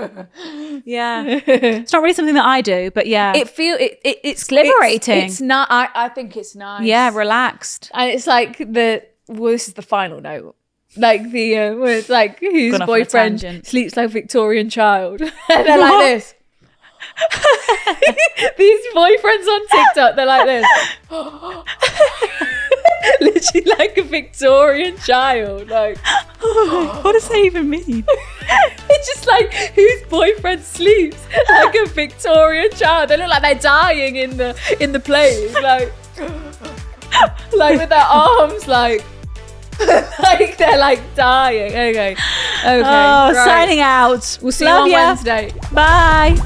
Yeah. It's not really something that I do, but yeah. It's liberating. It's not. I think it's nice. Yeah, relaxed. And it's like this is the final note. Like where it's like whose boyfriend sleeps like a Victorian child. And they're like this. These boyfriends on TikTok, they're like this. Literally like a Victorian child. Like, what does that even mean? It's just like whose boyfriend sleeps like a Victorian child. They look like they're dying in the place, like with their arms like they're like dying. Okay. Oh, right. Signing out. We'll see you on Wednesday. Bye.